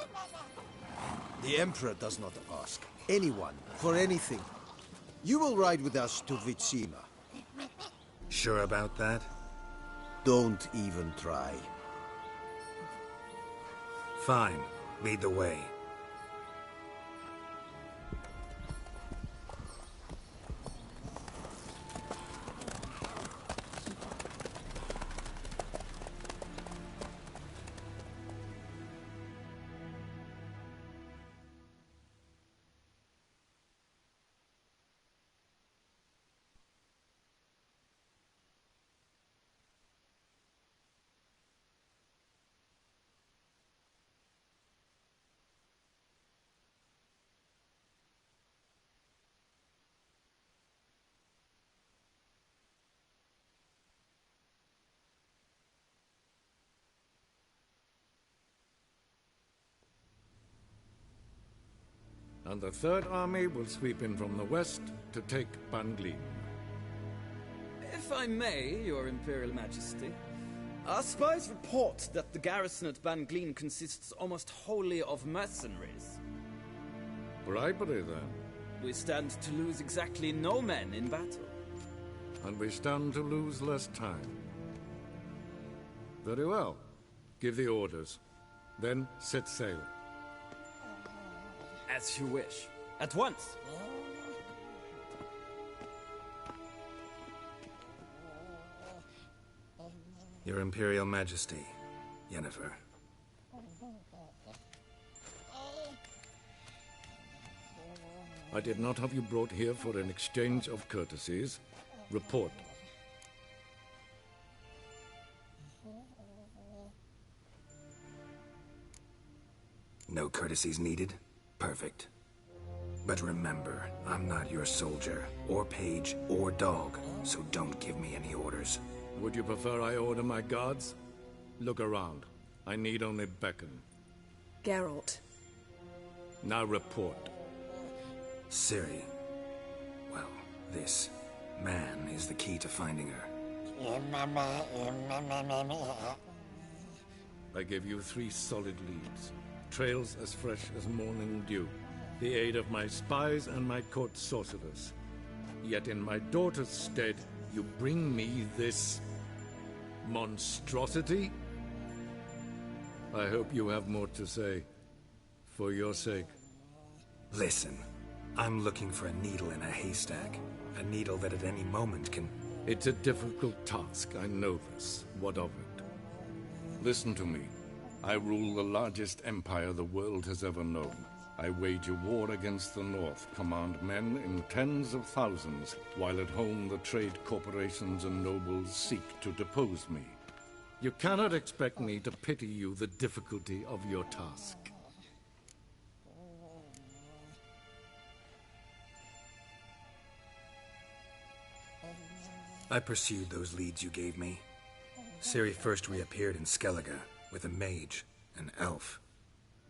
Speaker 4: The Emperor does not ask anyone for anything. You will ride with us to Vitsima.
Speaker 6: Sure about that?
Speaker 4: Don't even try.
Speaker 6: Fine. Lead the way.
Speaker 1: And the Third Army will sweep in from the west to take Banglin.
Speaker 13: If I may, Your Imperial Majesty, our spies report that the garrison at Banglin consists almost wholly of mercenaries.
Speaker 1: Bribery, then.
Speaker 13: We stand to lose exactly no men in battle.
Speaker 1: And we stand to lose less time. Very well. Give the orders. Then set sail.
Speaker 13: As you wish. At once.
Speaker 6: Your Imperial Majesty, Yennefer.
Speaker 1: I did not have you brought here for an exchange of courtesies. Report.
Speaker 6: No courtesies needed? Perfect. But remember, I'm not your soldier, or page, or dog, so don't give me any orders.
Speaker 1: Would you prefer I order my guards? Look around. I need only beckon.
Speaker 12: Geralt.
Speaker 1: Now report.
Speaker 6: Ciri. Well, this man is the key to finding her.
Speaker 1: I gave you 3 solid leads. Trails as fresh as morning dew. The aid of my spies and my court sorcerers. Yet in my daughter's stead, you bring me this monstrosity? I hope you have more to say. For your sake.
Speaker 6: Listen, I'm looking for a needle in a haystack. A needle that at any moment can...
Speaker 1: It's a difficult task, I know this. What of it? Listen to me. I rule the largest empire the world has ever known. I wage a war against the North, command men in tens of thousands, while at home the trade corporations and nobles seek to depose me. You cannot expect me to pity you the difficulty of your task.
Speaker 6: I pursued those leads you gave me. Ciri first reappeared in Skellige, with a mage, an elf.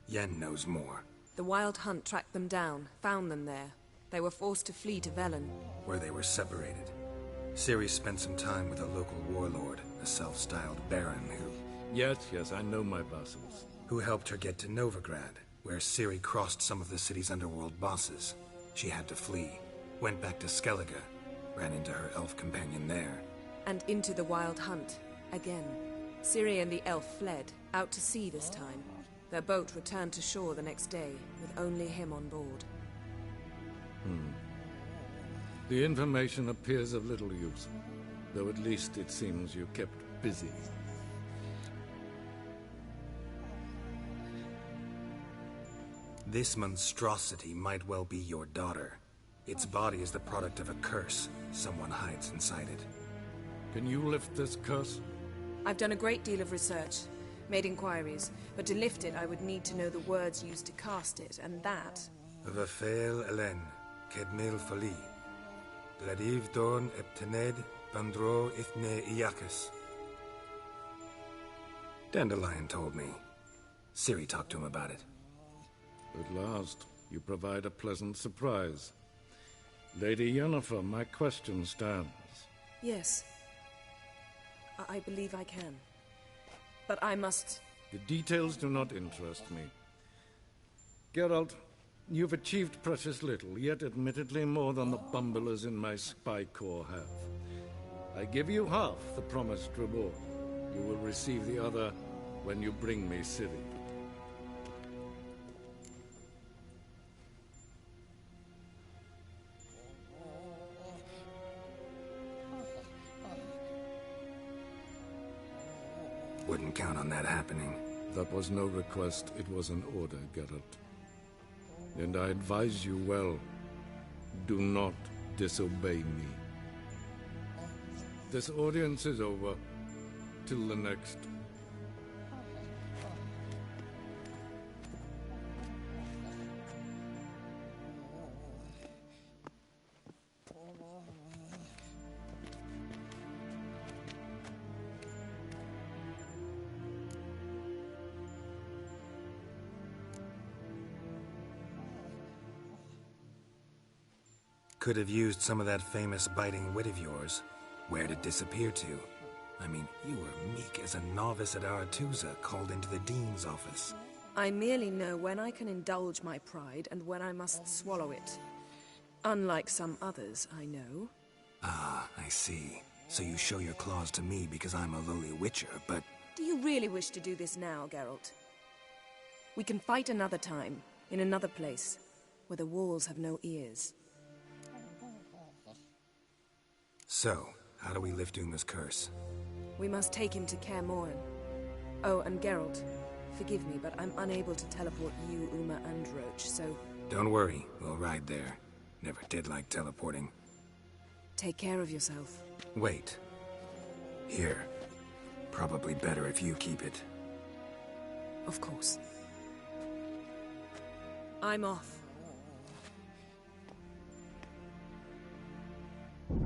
Speaker 6: Yen knows more.
Speaker 12: The Wild Hunt tracked them down, found them there. They were forced to flee to Velen,
Speaker 6: where they were separated. Ciri spent some time with a local warlord, a self-styled baron who...
Speaker 1: Yes, I know my vassals.
Speaker 6: Who helped her get to Novigrad, where Ciri crossed some of the city's underworld bosses. She had to flee, went back to Skellige, ran into her elf companion there.
Speaker 12: And into the Wild Hunt, again. Ciri and the elf fled, out to sea this time. Their boat returned to shore the next day, with only him on board.
Speaker 1: The information appears of little use, though at least it seems you kept busy.
Speaker 6: This monstrosity might well be your daughter. Its body is the product of a curse. Someone hides inside it.
Speaker 1: Can you lift this curse?
Speaker 12: I've done a great deal of research, made inquiries, but to lift it I would need to know the words used to cast it, and that...
Speaker 6: Vafael Elen, Kedmil Fali. Bladiv Dorn Eptened, Bandro Ithne Iakis. Dandelion told me. Ciri talked to him about it.
Speaker 1: At last, you provide a pleasant surprise. Lady Yennefer, my question stands.
Speaker 12: Yes. I believe I can. But I must...
Speaker 1: The details do not interest me. Geralt, you've achieved precious little, yet admittedly more than the bumblers in my spy corps have. I give you half the promised reward. You will receive the other when you bring me Ciri.
Speaker 6: Wouldn't count on that happening.
Speaker 1: That was no request, it was an order, Geralt. And I advise you well, do not disobey me. This audience is over. Till the next.
Speaker 6: Could have used some of that famous biting wit of yours. Where'd it disappear to? I mean, you were meek as a novice at Aretusa called into the Dean's office.
Speaker 12: I merely know when I can indulge my pride and when I must swallow it. Unlike some others, I know.
Speaker 6: Ah, I see. So you show your claws to me because I'm a lowly witcher, but...
Speaker 12: Do you really wish to do this now, Geralt? We can fight another time, in another place, where the walls have no ears.
Speaker 6: So, how do we lift Uma's curse?
Speaker 12: We must take him to Kaer Morhen. Oh, and Geralt, forgive me, but I'm unable to teleport you, Uma, and Roach, so...
Speaker 6: Don't worry, we'll ride there. Never did like teleporting.
Speaker 12: Take care of yourself.
Speaker 6: Wait. Here. Probably better if you keep it.
Speaker 12: Of course. I'm off.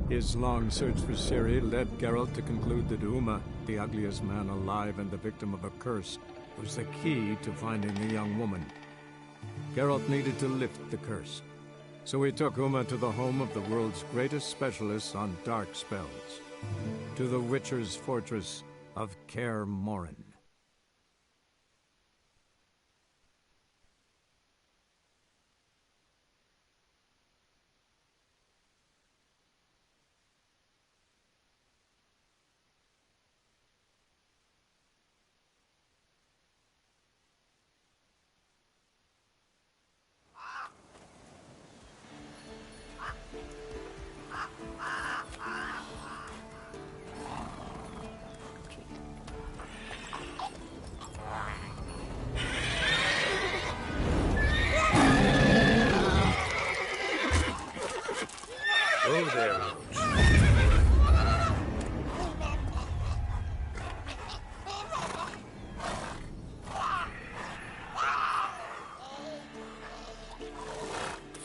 Speaker 15: His long search for Ciri led Geralt to conclude that Uma, the ugliest man alive and the victim of a curse, was the key to finding the young woman. Geralt needed to lift the curse, so he took Uma to the home of the world's greatest specialists on dark spells, to the Witcher's fortress of Kaer Morhen.
Speaker 14: Oh, there,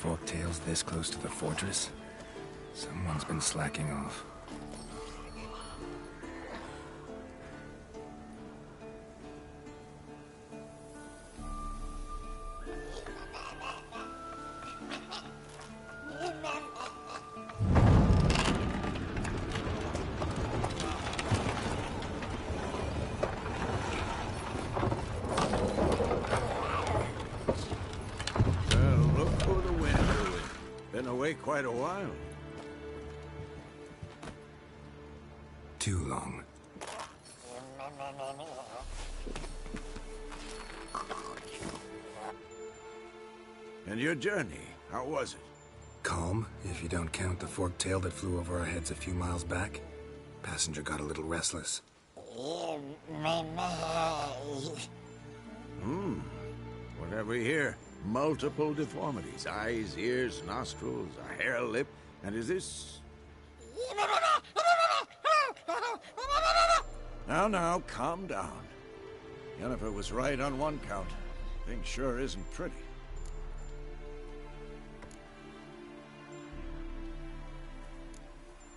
Speaker 6: Forktail's this close to the fortress? Someone's been slacking off.
Speaker 2: Quite a while.
Speaker 6: Too long.
Speaker 2: And your journey, how was it?
Speaker 6: Calm, if you don't count the forktail that flew over our heads a few miles back. Passenger got a little restless.
Speaker 2: What have we here? Multiple deformities. Eyes, ears, nostrils, a hair lip. And is this... Now, calm down. Yennefer was right on one count. Thing sure isn't pretty.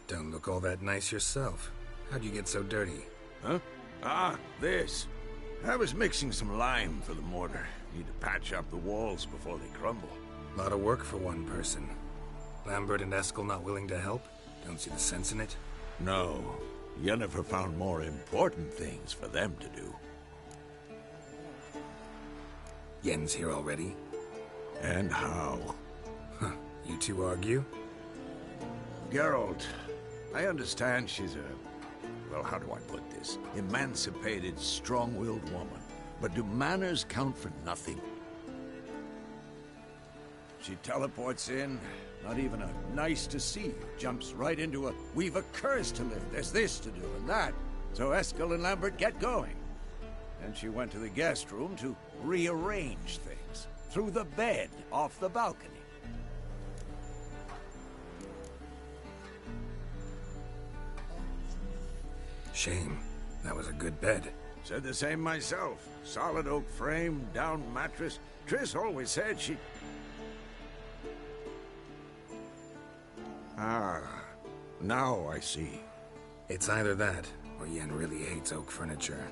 Speaker 6: Don't look all that nice yourself. How'd you get so dirty?
Speaker 2: Huh? Ah, this. I was mixing some lime for the mortar. Need to patch up the walls before they crumble.
Speaker 6: Lot of work for one person. Lambert and Eskel not willing to help? Don't see the sense in it?
Speaker 2: No. Yennefer found more important things for them to do.
Speaker 6: Yen's here already?
Speaker 2: And how?
Speaker 6: Huh. You two argue?
Speaker 2: Geralt, I understand she's a... well, how do I put this? Emancipated, strong-willed woman. But do manners count for nothing? She teleports in, not even a nice to see you, jumps right into a, we've a curse to lift, there's this to do and that. So Eskel and Lambert get going. Then she went to the guest room to rearrange things. Through the bed, off the balcony.
Speaker 6: Shame. That was a good bed.
Speaker 2: Said the same myself. Solid oak frame, down mattress. Triss always said she... Ah, now I see.
Speaker 6: It's either that, or Yen really hates oak furniture.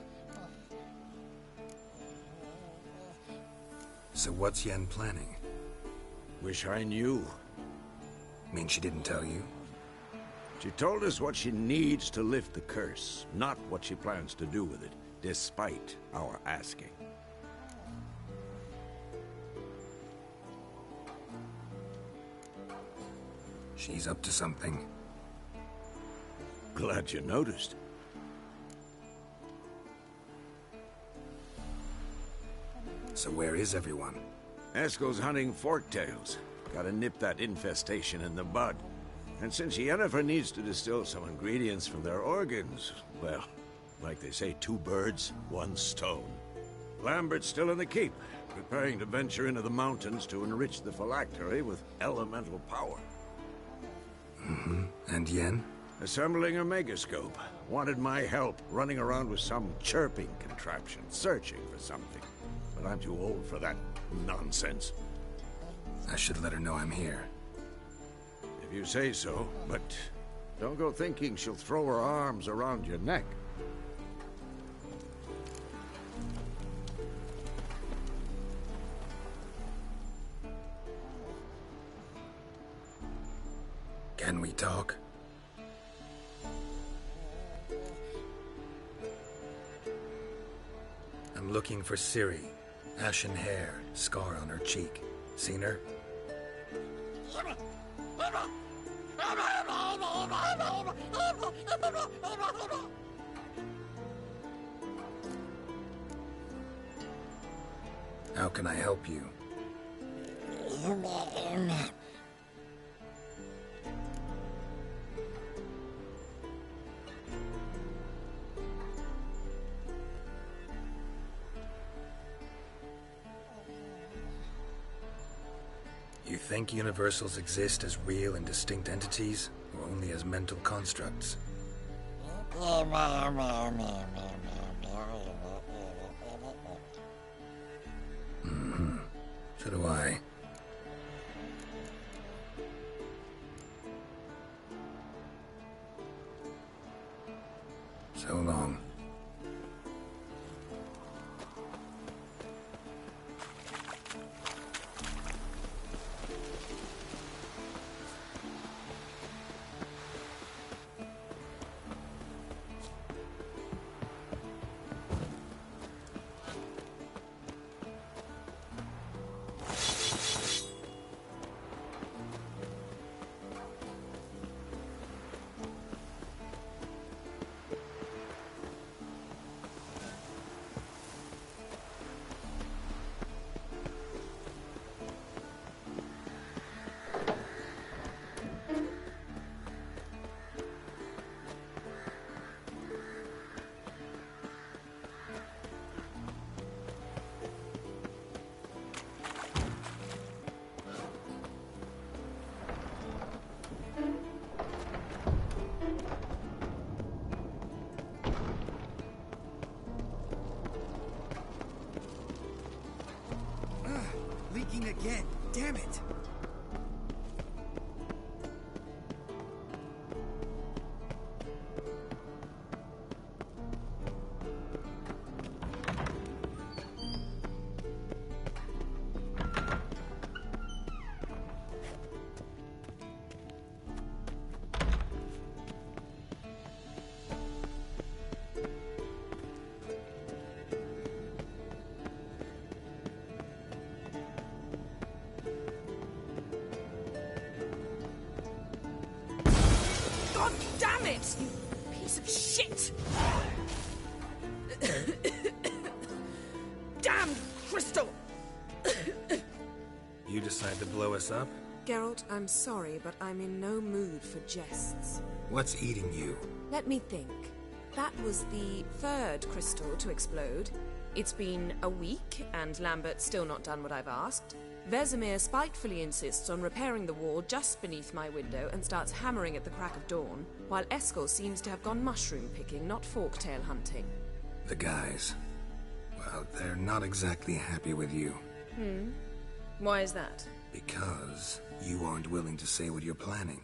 Speaker 6: So what's Yen planning?
Speaker 2: Wish I knew.
Speaker 6: Mean she didn't tell you?
Speaker 2: She told us what she needs to lift the curse, not what she plans to do with it, despite our asking.
Speaker 6: She's up to something.
Speaker 2: Glad you noticed.
Speaker 6: So where is everyone?
Speaker 2: Eskel's hunting forktails. Gotta nip that infestation in the bud. And since Yennefer needs to distill some ingredients from their organs, well, like they say, 2 birds, 1 stone.
Speaker 11: Lambert's still in the keep, preparing to venture into the mountains to enrich the phylactery with elemental power.
Speaker 6: Mm-hmm. And Yen?
Speaker 11: Assembling a megascope. Wanted my help running around with some chirping contraption, searching for something. But I'm too old for that nonsense.
Speaker 6: I should let her know I'm here.
Speaker 11: If you say so, but don't go thinking she'll throw her arms around your neck.
Speaker 6: Can we talk? I'm looking for Ciri. Ashen hair, scar on her cheek. Seen her? How can I help you? You think universals exist as real and distinct entities, or only as mental constructs? Mm-hmm. So do I. So long.
Speaker 4: Leaking again. Damn it. God damn it, you piece of shit! Damn crystal!
Speaker 6: You decide to blow us up?
Speaker 12: Geralt, I'm sorry, but I'm in no mood for jests.
Speaker 6: What's eating you?
Speaker 12: Let me think. That was the third crystal to explode. It's been a week, and Lambert's still not done what I've asked. Vesemir spitefully insists on repairing the wall just beneath my window and starts hammering at the crack of dawn, while Eskel seems to have gone mushroom picking, not forktail hunting.
Speaker 6: The guys. Well, they're not exactly happy with you.
Speaker 12: Why is that?
Speaker 6: Because you aren't willing to say what you're planning.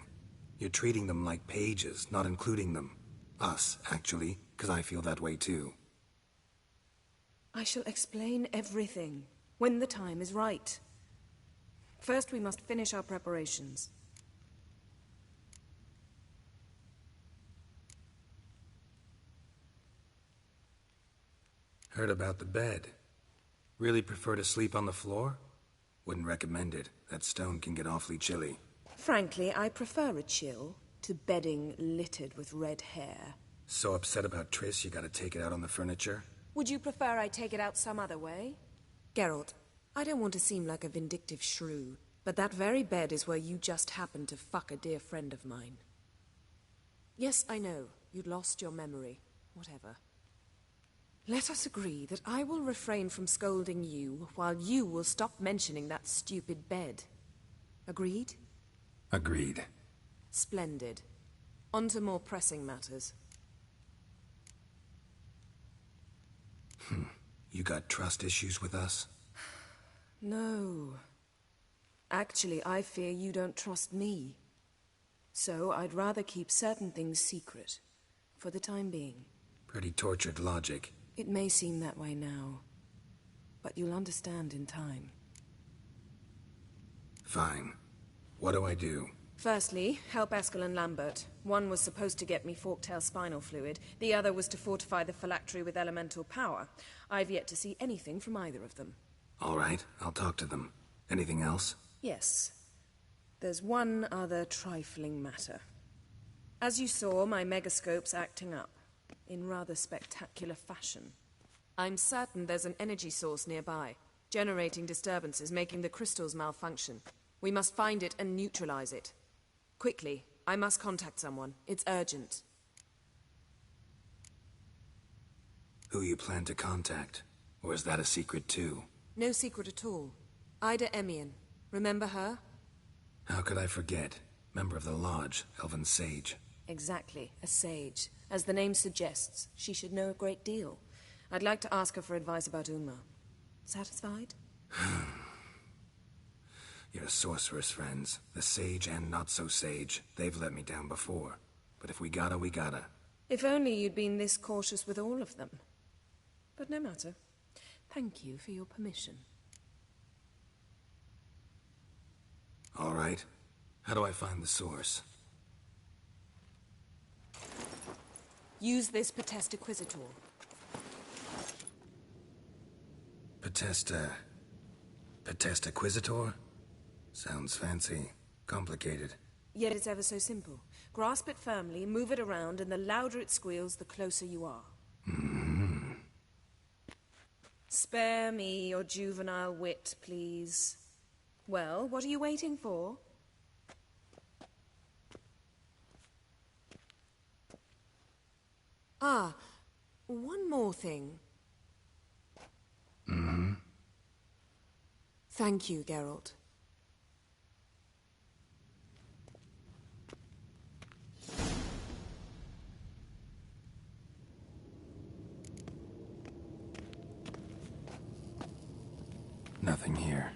Speaker 6: You're treating them like pages, not including them. Us, actually, because I feel that way too.
Speaker 12: I shall explain everything, when the time is right. First, we must finish our preparations.
Speaker 6: Heard about the bed. Really prefer to sleep on the floor? Wouldn't recommend it. That stone can get awfully chilly.
Speaker 12: Frankly, I prefer a chill to bedding littered with red hair.
Speaker 6: So upset about Triss you gotta take it out on the furniture?
Speaker 12: Would you prefer I take it out some other way? Geralt, I don't want to seem like a vindictive shrew, but that very bed is where you just happened to fuck a dear friend of mine. Yes, I know. You'd lost your memory. Whatever. Let us agree that I will refrain from scolding you, while you will stop mentioning that stupid bed. Agreed?
Speaker 6: Agreed.
Speaker 12: Splendid. On to more pressing matters.
Speaker 6: You got trust issues with us?
Speaker 12: No. Actually, I fear you don't trust me. So I'd rather keep certain things secret, for the time being.
Speaker 6: Pretty tortured logic.
Speaker 12: It may seem that way now, but you'll understand in time.
Speaker 6: Fine. What do I do?
Speaker 12: Firstly, help Eskel and Lambert. One was supposed to get me forktail spinal fluid, the other was to fortify the phylactery with elemental power. I've yet to see anything from either of them.
Speaker 6: All right, I'll talk to them. Anything else?
Speaker 12: Yes. There's one other trifling matter. As you saw, my megascope's acting up, in rather spectacular fashion. I'm certain there's an energy source nearby, generating disturbances, making the crystals malfunction. We must find it and neutralize it. Quickly, I must contact someone. It's urgent.
Speaker 6: Who you plan to contact? Or is that a secret too?
Speaker 12: No secret at all. Ida Emian. Remember her?
Speaker 6: How could I forget? Member of the Lodge, Elven Sage.
Speaker 12: Exactly, a sage. As the name suggests, she should know a great deal. I'd like to ask her for advice about Uma. Satisfied?
Speaker 6: Your sorceress friends, the sage and not-so-sage, they've let me down before. But if we gotta, we gotta.
Speaker 12: If only you'd been this cautious with all of them. But no matter. Thank you for your permission.
Speaker 6: All right. How do I find the source?
Speaker 12: Use this Potesta Quisitor.
Speaker 6: Potesta Quisitor? Sounds fancy. Complicated.
Speaker 12: Yet it's ever so simple. Grasp it firmly, move it around, and the louder it squeals, the closer you are. Spare me your juvenile wit, please. Well, what are you waiting for? Ah, one more thing. Thank you, Geralt.
Speaker 6: Nothing here.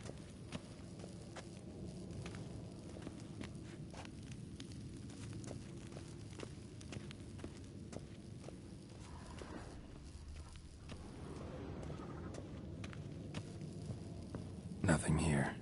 Speaker 6: Nothing here.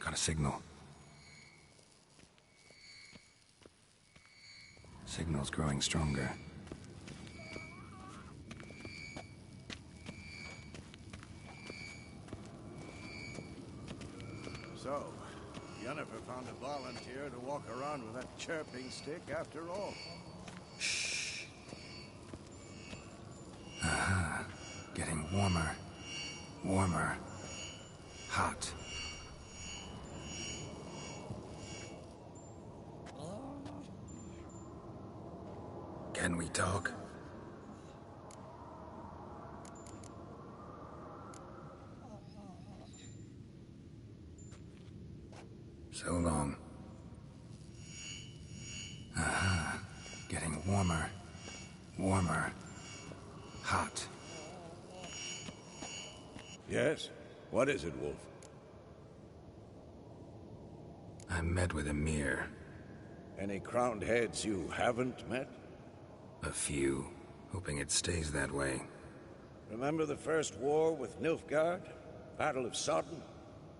Speaker 6: A signal. Signal's growing stronger.
Speaker 8: So, Yennefer found a volunteer to walk around with that chirping stick after all.
Speaker 6: Shh. Aha. Getting warmer. Warmer. Hot. Can we talk? So long. Aha. Getting warmer. Warmer. Hot.
Speaker 8: Yes? What is it, Wolf?
Speaker 6: I met with Emir.
Speaker 8: Any crowned heads you haven't met?
Speaker 6: A few. Hoping it stays that way.
Speaker 8: Remember the first war with Nilfgaard? Battle of Sodden?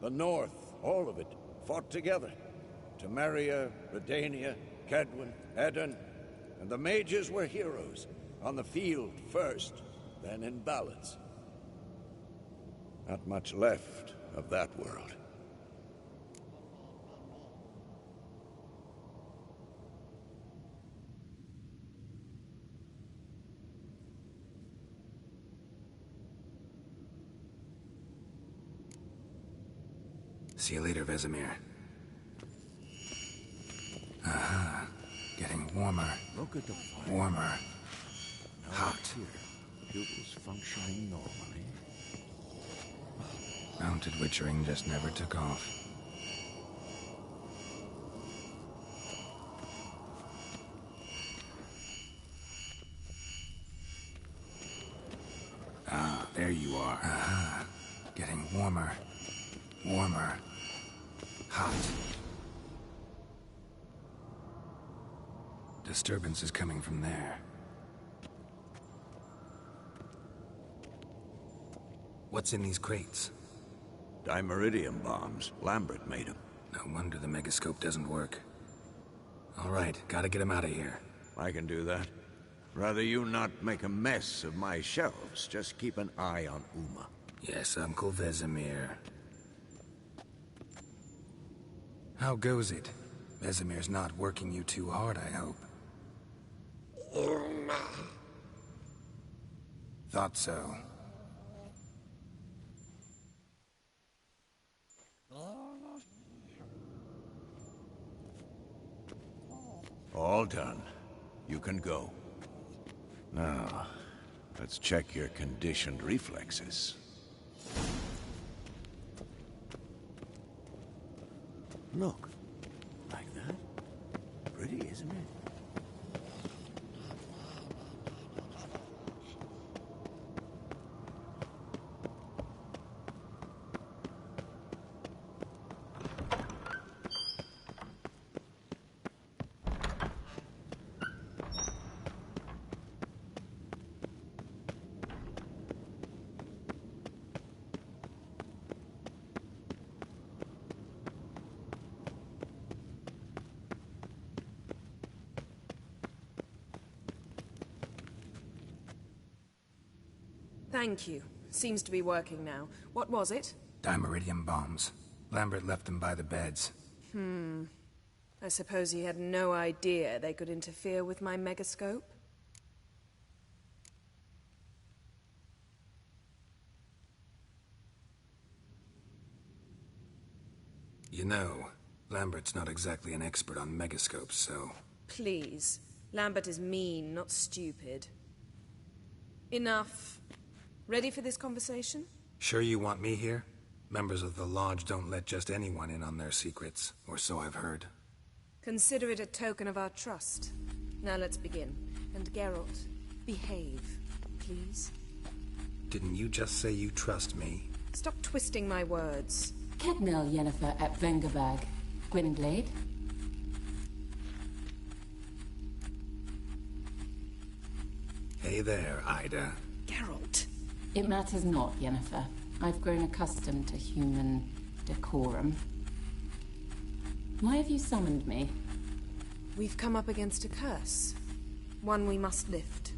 Speaker 8: The North, all of it, fought together. Temeria, Redania, Kedwin, Edirn, and the mages were heroes. On the field first, then in ballads. Not much left of that world.
Speaker 6: See you later, Vesemir. Aha. Getting warmer.
Speaker 8: Look at the fire.
Speaker 6: Warmer. Hot.
Speaker 8: Here. Pupils functioning normally.
Speaker 6: Mounted witchering just never took off. Ah, there you are. Aha. Getting warmer. Warmer. Hot. Disturbance is coming from there. What's in these crates?
Speaker 8: Dimeridium bombs. Lambert made them.
Speaker 6: No wonder the megascope doesn't work. All right, gotta get him out of here.
Speaker 8: I can do that. Rather you not make a mess of my shelves. Just keep an eye on Uma.
Speaker 6: Yes, Uncle Vesemir. How goes it? Vesemir's not working you too hard, I hope.
Speaker 19: Uma.
Speaker 6: Thought so.
Speaker 8: All done. You can go. Now, let's check your conditioned reflexes. Look. Like that? Pretty, isn't it?
Speaker 12: Thank you. Seems to be working now. What was it?
Speaker 6: Dimeridium bombs. Lambert left them by the beds.
Speaker 12: I suppose he had no idea they could interfere with my megascope?
Speaker 6: You know, Lambert's not exactly an expert on megascopes, so...
Speaker 12: Please. Lambert is mean, not stupid. Enough. Ready for this conversation?
Speaker 6: Sure you want me here? Members of the Lodge don't let just anyone in on their secrets, or so I've heard.
Speaker 12: Consider it a token of our trust. Now let's begin. And Geralt, behave, please.
Speaker 6: Didn't you just say you trust me?
Speaker 12: Stop twisting my words.
Speaker 16: Kedmil Yennefer at Vengerberg. Gwynblade.
Speaker 6: Hey there, Ida.
Speaker 12: Geralt.
Speaker 16: It matters not, Yennefer. I've grown accustomed to human decorum. Why have you summoned me?
Speaker 12: We've come up against a curse. One we must lift.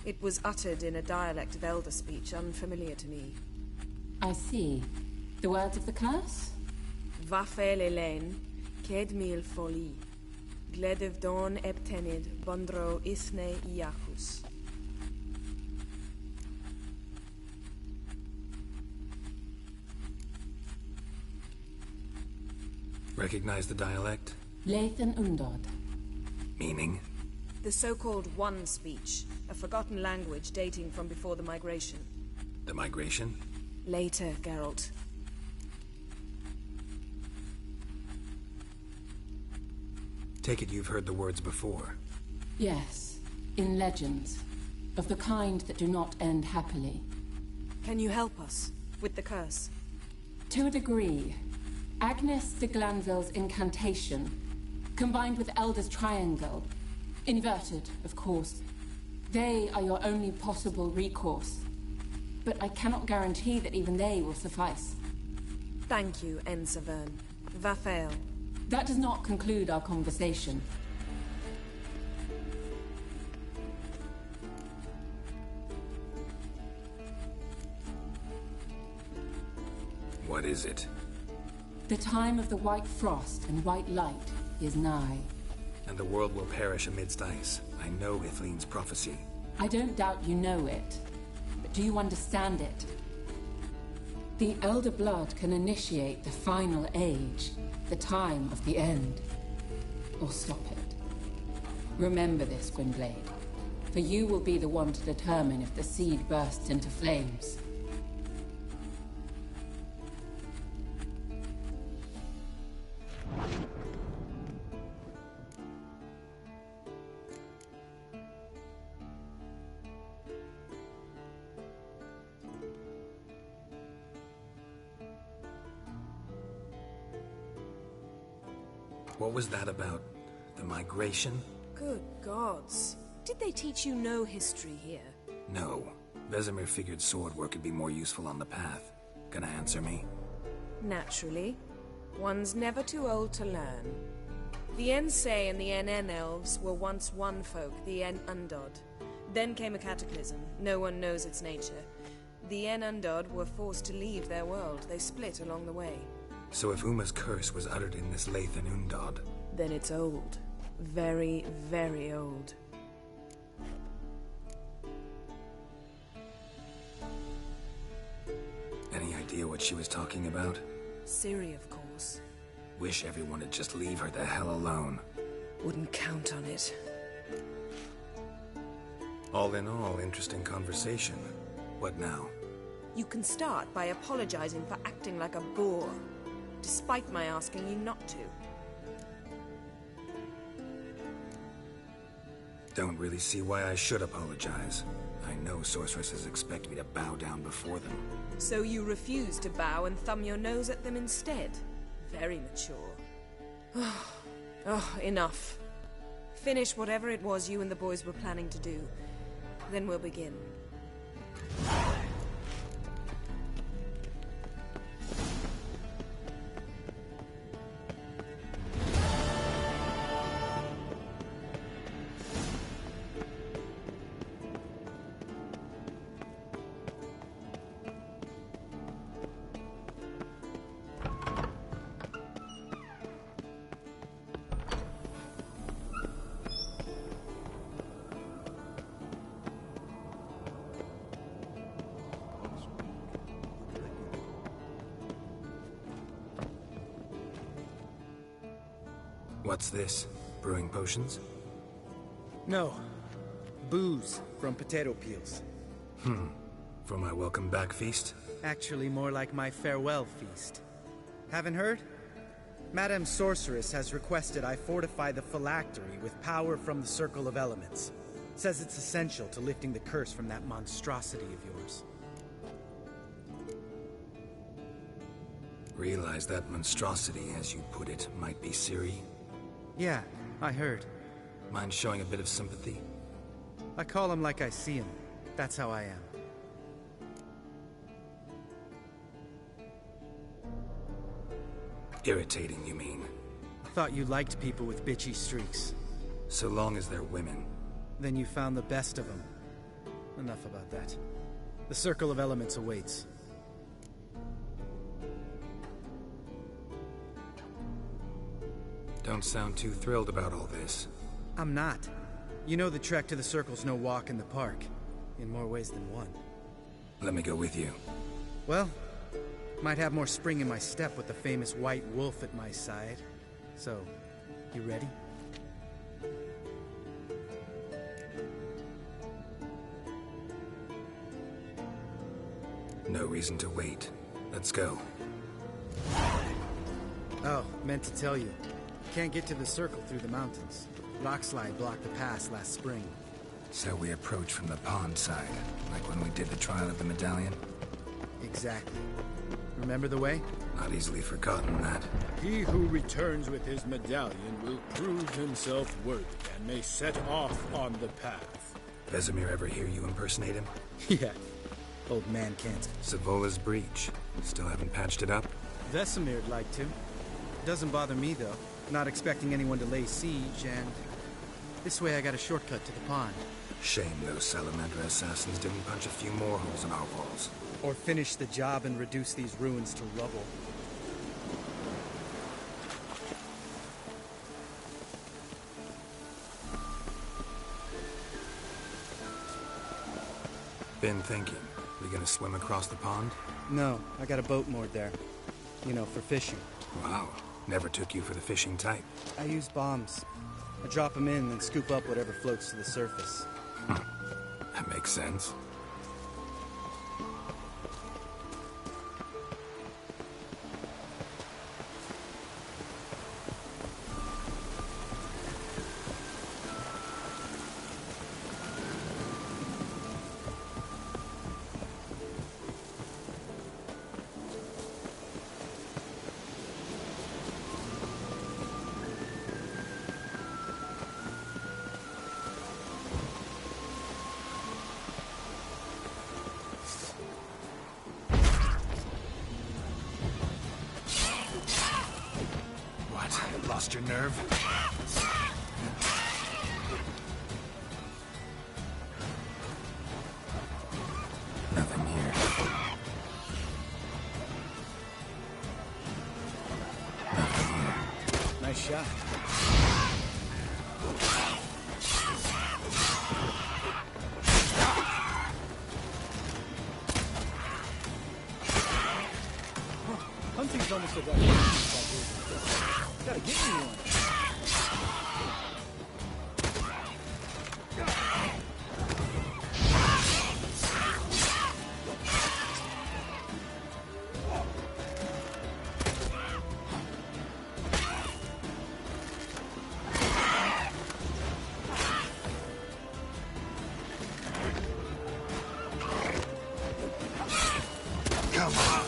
Speaker 12: It was uttered in a dialect of Elder speech unfamiliar to me.
Speaker 16: I see. The words of the curse?
Speaker 12: Vafel Elaine, Kedmil Foli, Gledev Don Eptenid, Bondro Isne Iacus.
Speaker 6: Recognize the dialect?
Speaker 16: Lathan Undod.
Speaker 6: Meaning?
Speaker 12: The so-called One speech, a forgotten language dating from before the migration.
Speaker 6: The migration?
Speaker 12: Later, Geralt.
Speaker 6: Take it you've heard the words before.
Speaker 16: Yes, in legends. Of the kind that do not end happily.
Speaker 12: Can you help us with the curse?
Speaker 16: To a degree. Agnes de Glanville's incantation, combined with Elder's triangle, inverted, of course. They are your only possible recourse. but I cannot guarantee that even they will suffice.
Speaker 12: Thank you, Ensavern. Vafael.
Speaker 16: That does not conclude our conversation.
Speaker 6: What is it?
Speaker 16: The time of the white frost and white light is nigh.
Speaker 6: And the world will perish amidst ice. I know Ithleen's prophecy.
Speaker 16: I don't doubt you know it, but do you understand it? The Elder Blood can initiate the final age, the time of the end, or stop it. Remember this, Gwynblade, for you will be the one to determine if the seed bursts into flames.
Speaker 6: What was that about? The migration?
Speaker 12: Good gods. Did they teach you no history here?
Speaker 6: No. Vesemir figured sword work could be more useful on the path. Gonna answer me?
Speaker 12: Naturally. One's never too old to learn. The Ensei and the NN elves were once one folk, the En Undod. Then came a cataclysm. No one knows its nature. The En Undod were forced to leave their world. They split along the way.
Speaker 6: So if Uma's curse was uttered in this Lathan Undod...
Speaker 12: Then it's old. Very, very old.
Speaker 6: Any idea what she was talking about?
Speaker 12: Ciri, of course.
Speaker 6: Wish everyone would just leave her the hell alone.
Speaker 12: Wouldn't count on it.
Speaker 6: All in all, interesting conversation. What now?
Speaker 12: You can start by apologizing for acting like a boor, despite my asking you not to.
Speaker 6: Don't really see why I should apologize. I know sorceresses expect me to bow down before them.
Speaker 12: So you refuse to bow and thumb your nose at them instead? Very mature. Oh, enough. Finish whatever it was you and the boys were planning to do. Then we'll begin.
Speaker 6: What's this? Brewing potions?
Speaker 14: No. Booze from potato peels.
Speaker 6: For my welcome back feast?
Speaker 14: Actually, more like my farewell feast. Haven't heard? Madame Sorceress has requested I fortify the phylactery with power from the Circle of Elements. Says it's essential to lifting the curse from that monstrosity of yours.
Speaker 6: Realize that monstrosity, as you put it, might be Ciri?
Speaker 14: Yeah, I heard.
Speaker 6: Mind showing a bit of sympathy?
Speaker 14: I call him like I see him. That's how I am.
Speaker 6: Irritating, you mean?
Speaker 14: I thought you liked people with bitchy streaks.
Speaker 6: So long as they're women.
Speaker 14: Then you found the best of them. Enough about that. The Circle of Elements awaits.
Speaker 6: Don't sound too thrilled about all this.
Speaker 14: I'm not. You know the trek to the Circle's no walk in the park. In more ways than one.
Speaker 6: Let me go with you.
Speaker 14: Well, might have more spring in my step with the famous White Wolf at my side. So, you ready?
Speaker 6: No reason to wait. Let's go.
Speaker 14: Oh, meant to tell you. Can't get to the Circle through the mountains. Rockslide blocked the pass last spring.
Speaker 6: So we approach from the pond side, like when we did the trial of the medallion?
Speaker 14: Exactly. Remember the way?
Speaker 6: Not easily forgotten, that.
Speaker 11: He who returns with his medallion will prove himself worthy and may set off on the path.
Speaker 6: Vesemir ever hear you impersonate him?
Speaker 14: Yeah. Old man can't.
Speaker 6: Savola's breach. Still haven't patched it up?
Speaker 14: Vesemir'd like to. Doesn't bother me, though. Not expecting anyone to lay siege, and... this way I got a shortcut to the pond.
Speaker 6: Shame those Salamander assassins didn't punch a few more holes in our walls.
Speaker 14: Or finish the job and reduce these ruins to rubble.
Speaker 6: Been thinking. We gonna swim across the pond?
Speaker 14: No, I got a boat moored there. You know, for fishing.
Speaker 6: Wow. Never took you for the fishing type.
Speaker 14: I use bombs. I drop them in and scoop up whatever floats to the surface.
Speaker 6: That makes sense. Lost your nerve? Nothing here. Nothing here.
Speaker 14: Nice shot. Hunting's almost a gotta get me one.
Speaker 6: Come on.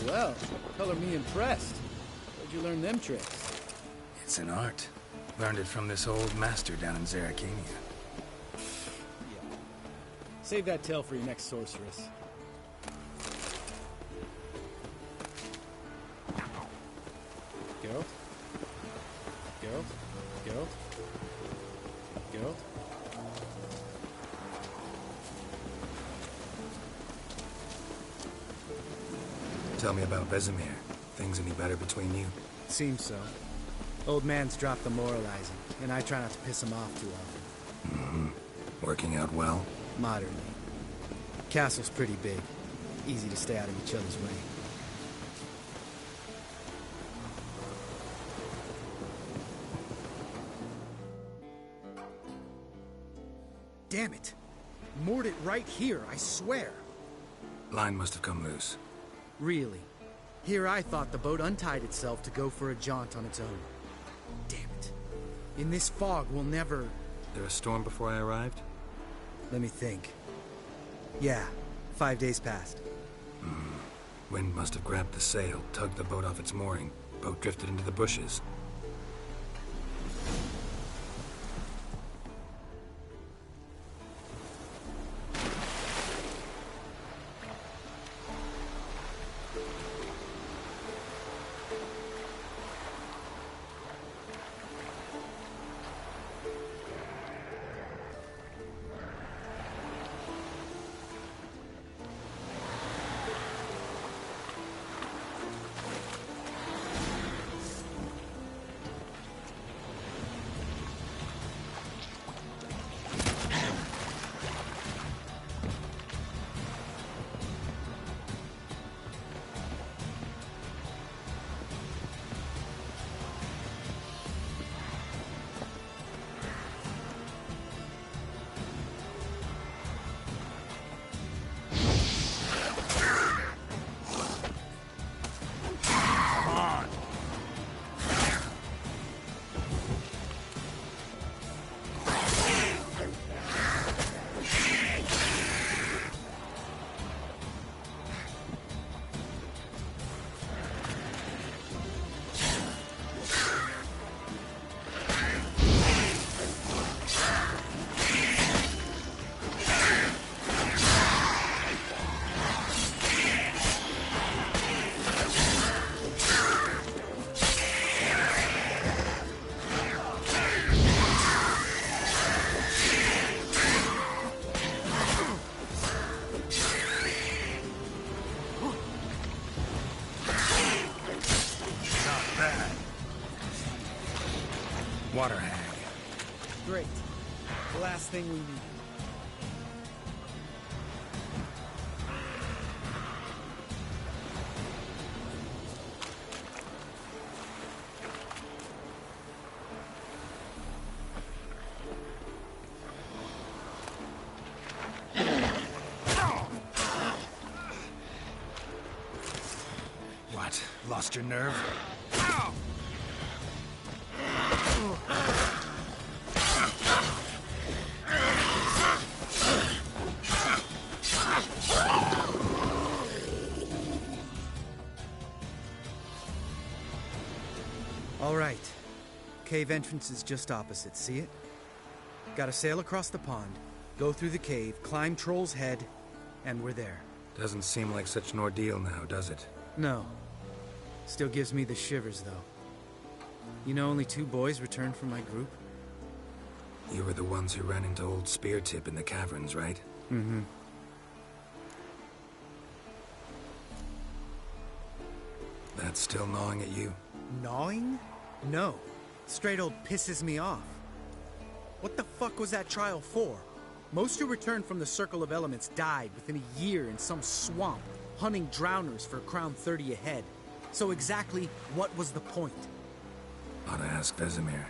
Speaker 14: Well, color me impressed. Where'd you learn them tricks?
Speaker 6: It's an art. Learned it from this old master down in Zerrikania.
Speaker 14: Yeah. Save that tale for your next sorceress. Geralt? Geralt? Geralt? Geralt?
Speaker 6: Tell me about Vesemir. Things any better between you?
Speaker 14: Seems so. Old man's dropped the moralizing, and I try not to piss him off too often.
Speaker 6: Mm-hmm. Working out well?
Speaker 14: Moderately. Castle's pretty big. Easy to stay out of each other's way. Damn it! Moored it right here, I swear!
Speaker 6: Line must have come loose.
Speaker 14: Really? Here I thought the boat untied itself to go for a jaunt on its own. Damn it. In this fog, we'll never...
Speaker 6: There a storm before I arrived?
Speaker 14: Let me think. Yeah, 5 days passed.
Speaker 6: Wind must have grabbed the sail, tugged the boat off its mooring. Boat drifted into the bushes.
Speaker 14: water hag. Great. The last thing we need.
Speaker 6: What? Lost your nerve?
Speaker 14: All right. Cave entrance is just opposite, see it? Gotta sail across the pond, go through the cave, climb Troll's Head, and we're there.
Speaker 6: Doesn't seem like such an ordeal now, does it?
Speaker 14: No. Still gives me the shivers, though. You know only 2 boys returned from my group?
Speaker 6: You were the ones who ran into old Speartip in the caverns, right?
Speaker 14: Mm-hmm.
Speaker 6: That's still gnawing at you?
Speaker 14: Gnawing? No. Straight old pisses me off. What the fuck was that trial for? Most who returned from the Circle of Elements died within a year in some swamp, hunting drowners for a crown 30 a head. So exactly what was the point?
Speaker 6: Ought to ask Vesemir.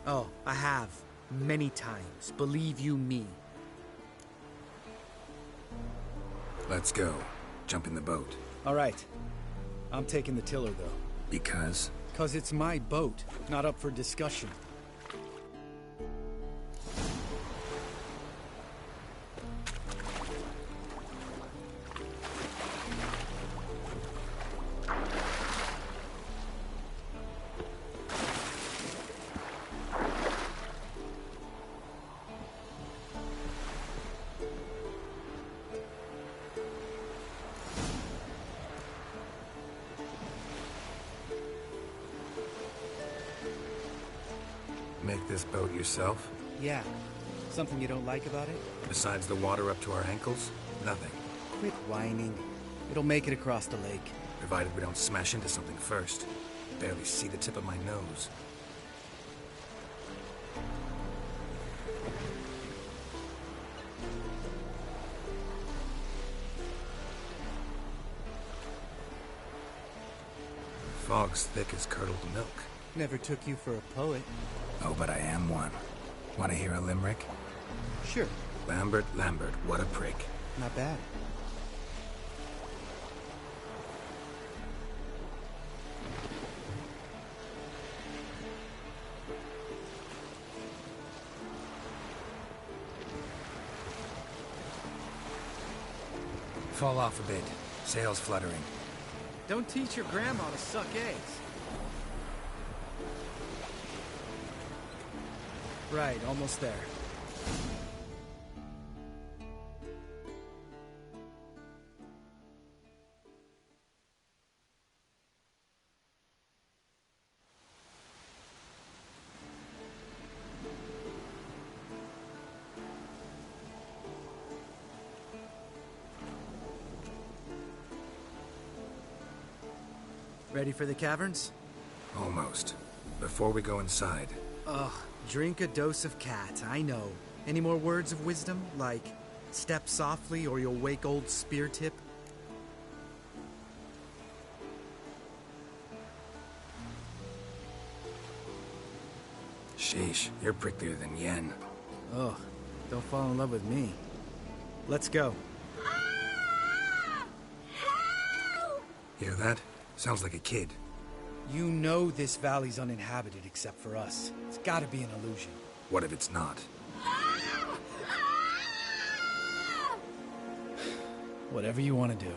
Speaker 14: Oh, I have. Many times. Believe you me.
Speaker 6: Let's go. Jump in the boat.
Speaker 14: All right. I'm taking the tiller, though.
Speaker 6: Because?
Speaker 14: 'Cause it's my boat, not up for discussion.
Speaker 6: Make this boat yourself?
Speaker 14: Yeah. Something you don't like about it?
Speaker 6: Besides the water up to our ankles? Nothing.
Speaker 14: Quit whining. It'll make it across the lake.
Speaker 6: Provided we don't smash into something first. Barely see the tip of my nose. Fog's thick as curdled milk.
Speaker 14: Never took you for a poet.
Speaker 6: Oh, but I am one. Want to hear a limerick?
Speaker 14: Sure.
Speaker 6: Lambert, what a prick.
Speaker 14: Not bad.
Speaker 6: Fall off a bit. Sails fluttering.
Speaker 14: Don't teach your grandma to suck eggs. Right, almost there. Ready for the caverns?
Speaker 6: Almost. Before we go inside...
Speaker 14: Ugh, drink a dose of cat, I know. Any more words of wisdom? Like, step softly or you'll wake old Speartip?
Speaker 6: Sheesh, you're pricklier than Yen.
Speaker 14: Ugh, don't fall in love with me. Let's go.
Speaker 6: Hear that? Sounds like a kid.
Speaker 14: You know this valley's uninhabited except for us. It's gotta be an illusion.
Speaker 6: What if it's not?
Speaker 14: Whatever you want to do.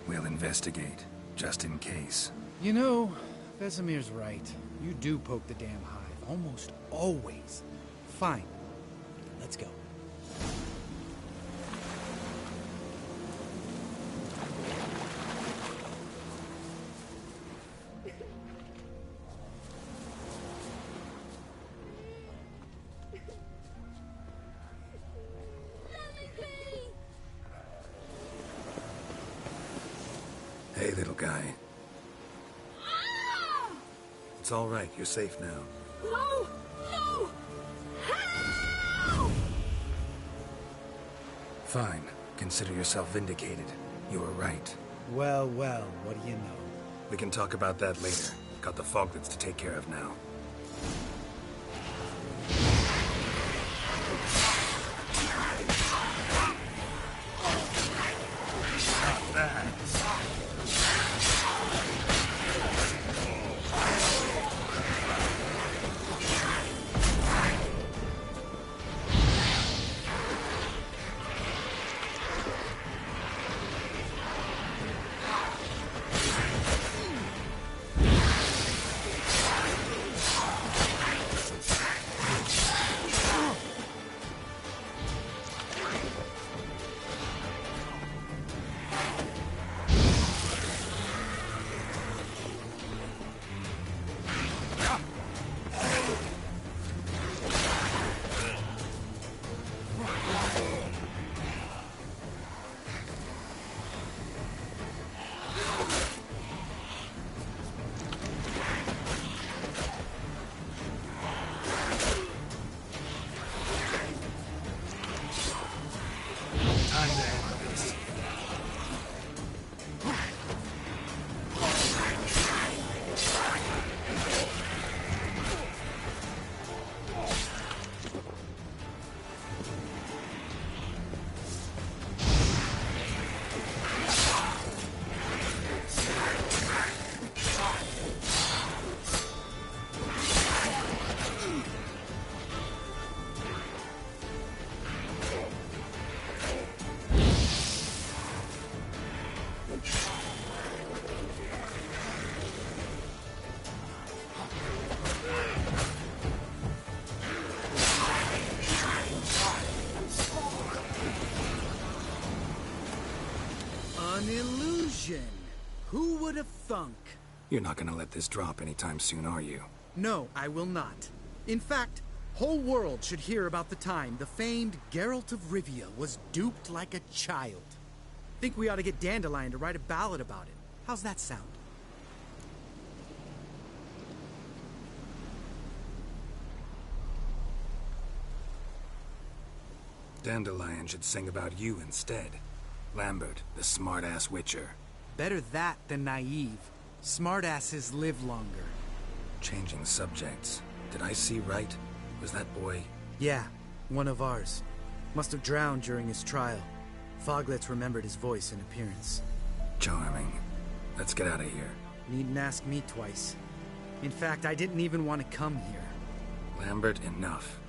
Speaker 6: We'll investigate, just in case.
Speaker 14: You know, Vesemir's right. You do poke the damn hive, almost always. Fine. Let's go.
Speaker 6: guy. It's all right. You're safe now.
Speaker 18: No! No! Help!
Speaker 6: Fine. Consider yourself vindicated. You were right.
Speaker 14: Well, well, what do you know?
Speaker 6: We can talk about that later. Got the foglets to take care of now. Not bad.
Speaker 14: An illusion! Who would have thunk?
Speaker 6: You're not gonna let this drop anytime soon, are you?
Speaker 14: No, I will not. In fact, whole world should hear about the time the famed Geralt of Rivia was duped like a child. Think we ought to get Dandelion to write a ballad about it. How's that sound?
Speaker 6: Dandelion should sing about you instead. Lambert, the smart-ass witcher.
Speaker 14: Better that than naive. Smartasses live longer.
Speaker 6: Changing subjects. Did I see right? Was that boy?
Speaker 14: Yeah, one of ours. Must have drowned during his trial. Foglets remembered his voice and appearance.
Speaker 6: Charming. Let's get out of here.
Speaker 14: Needn't ask me twice. In fact, I didn't even want to come here.
Speaker 6: Lambert, enough.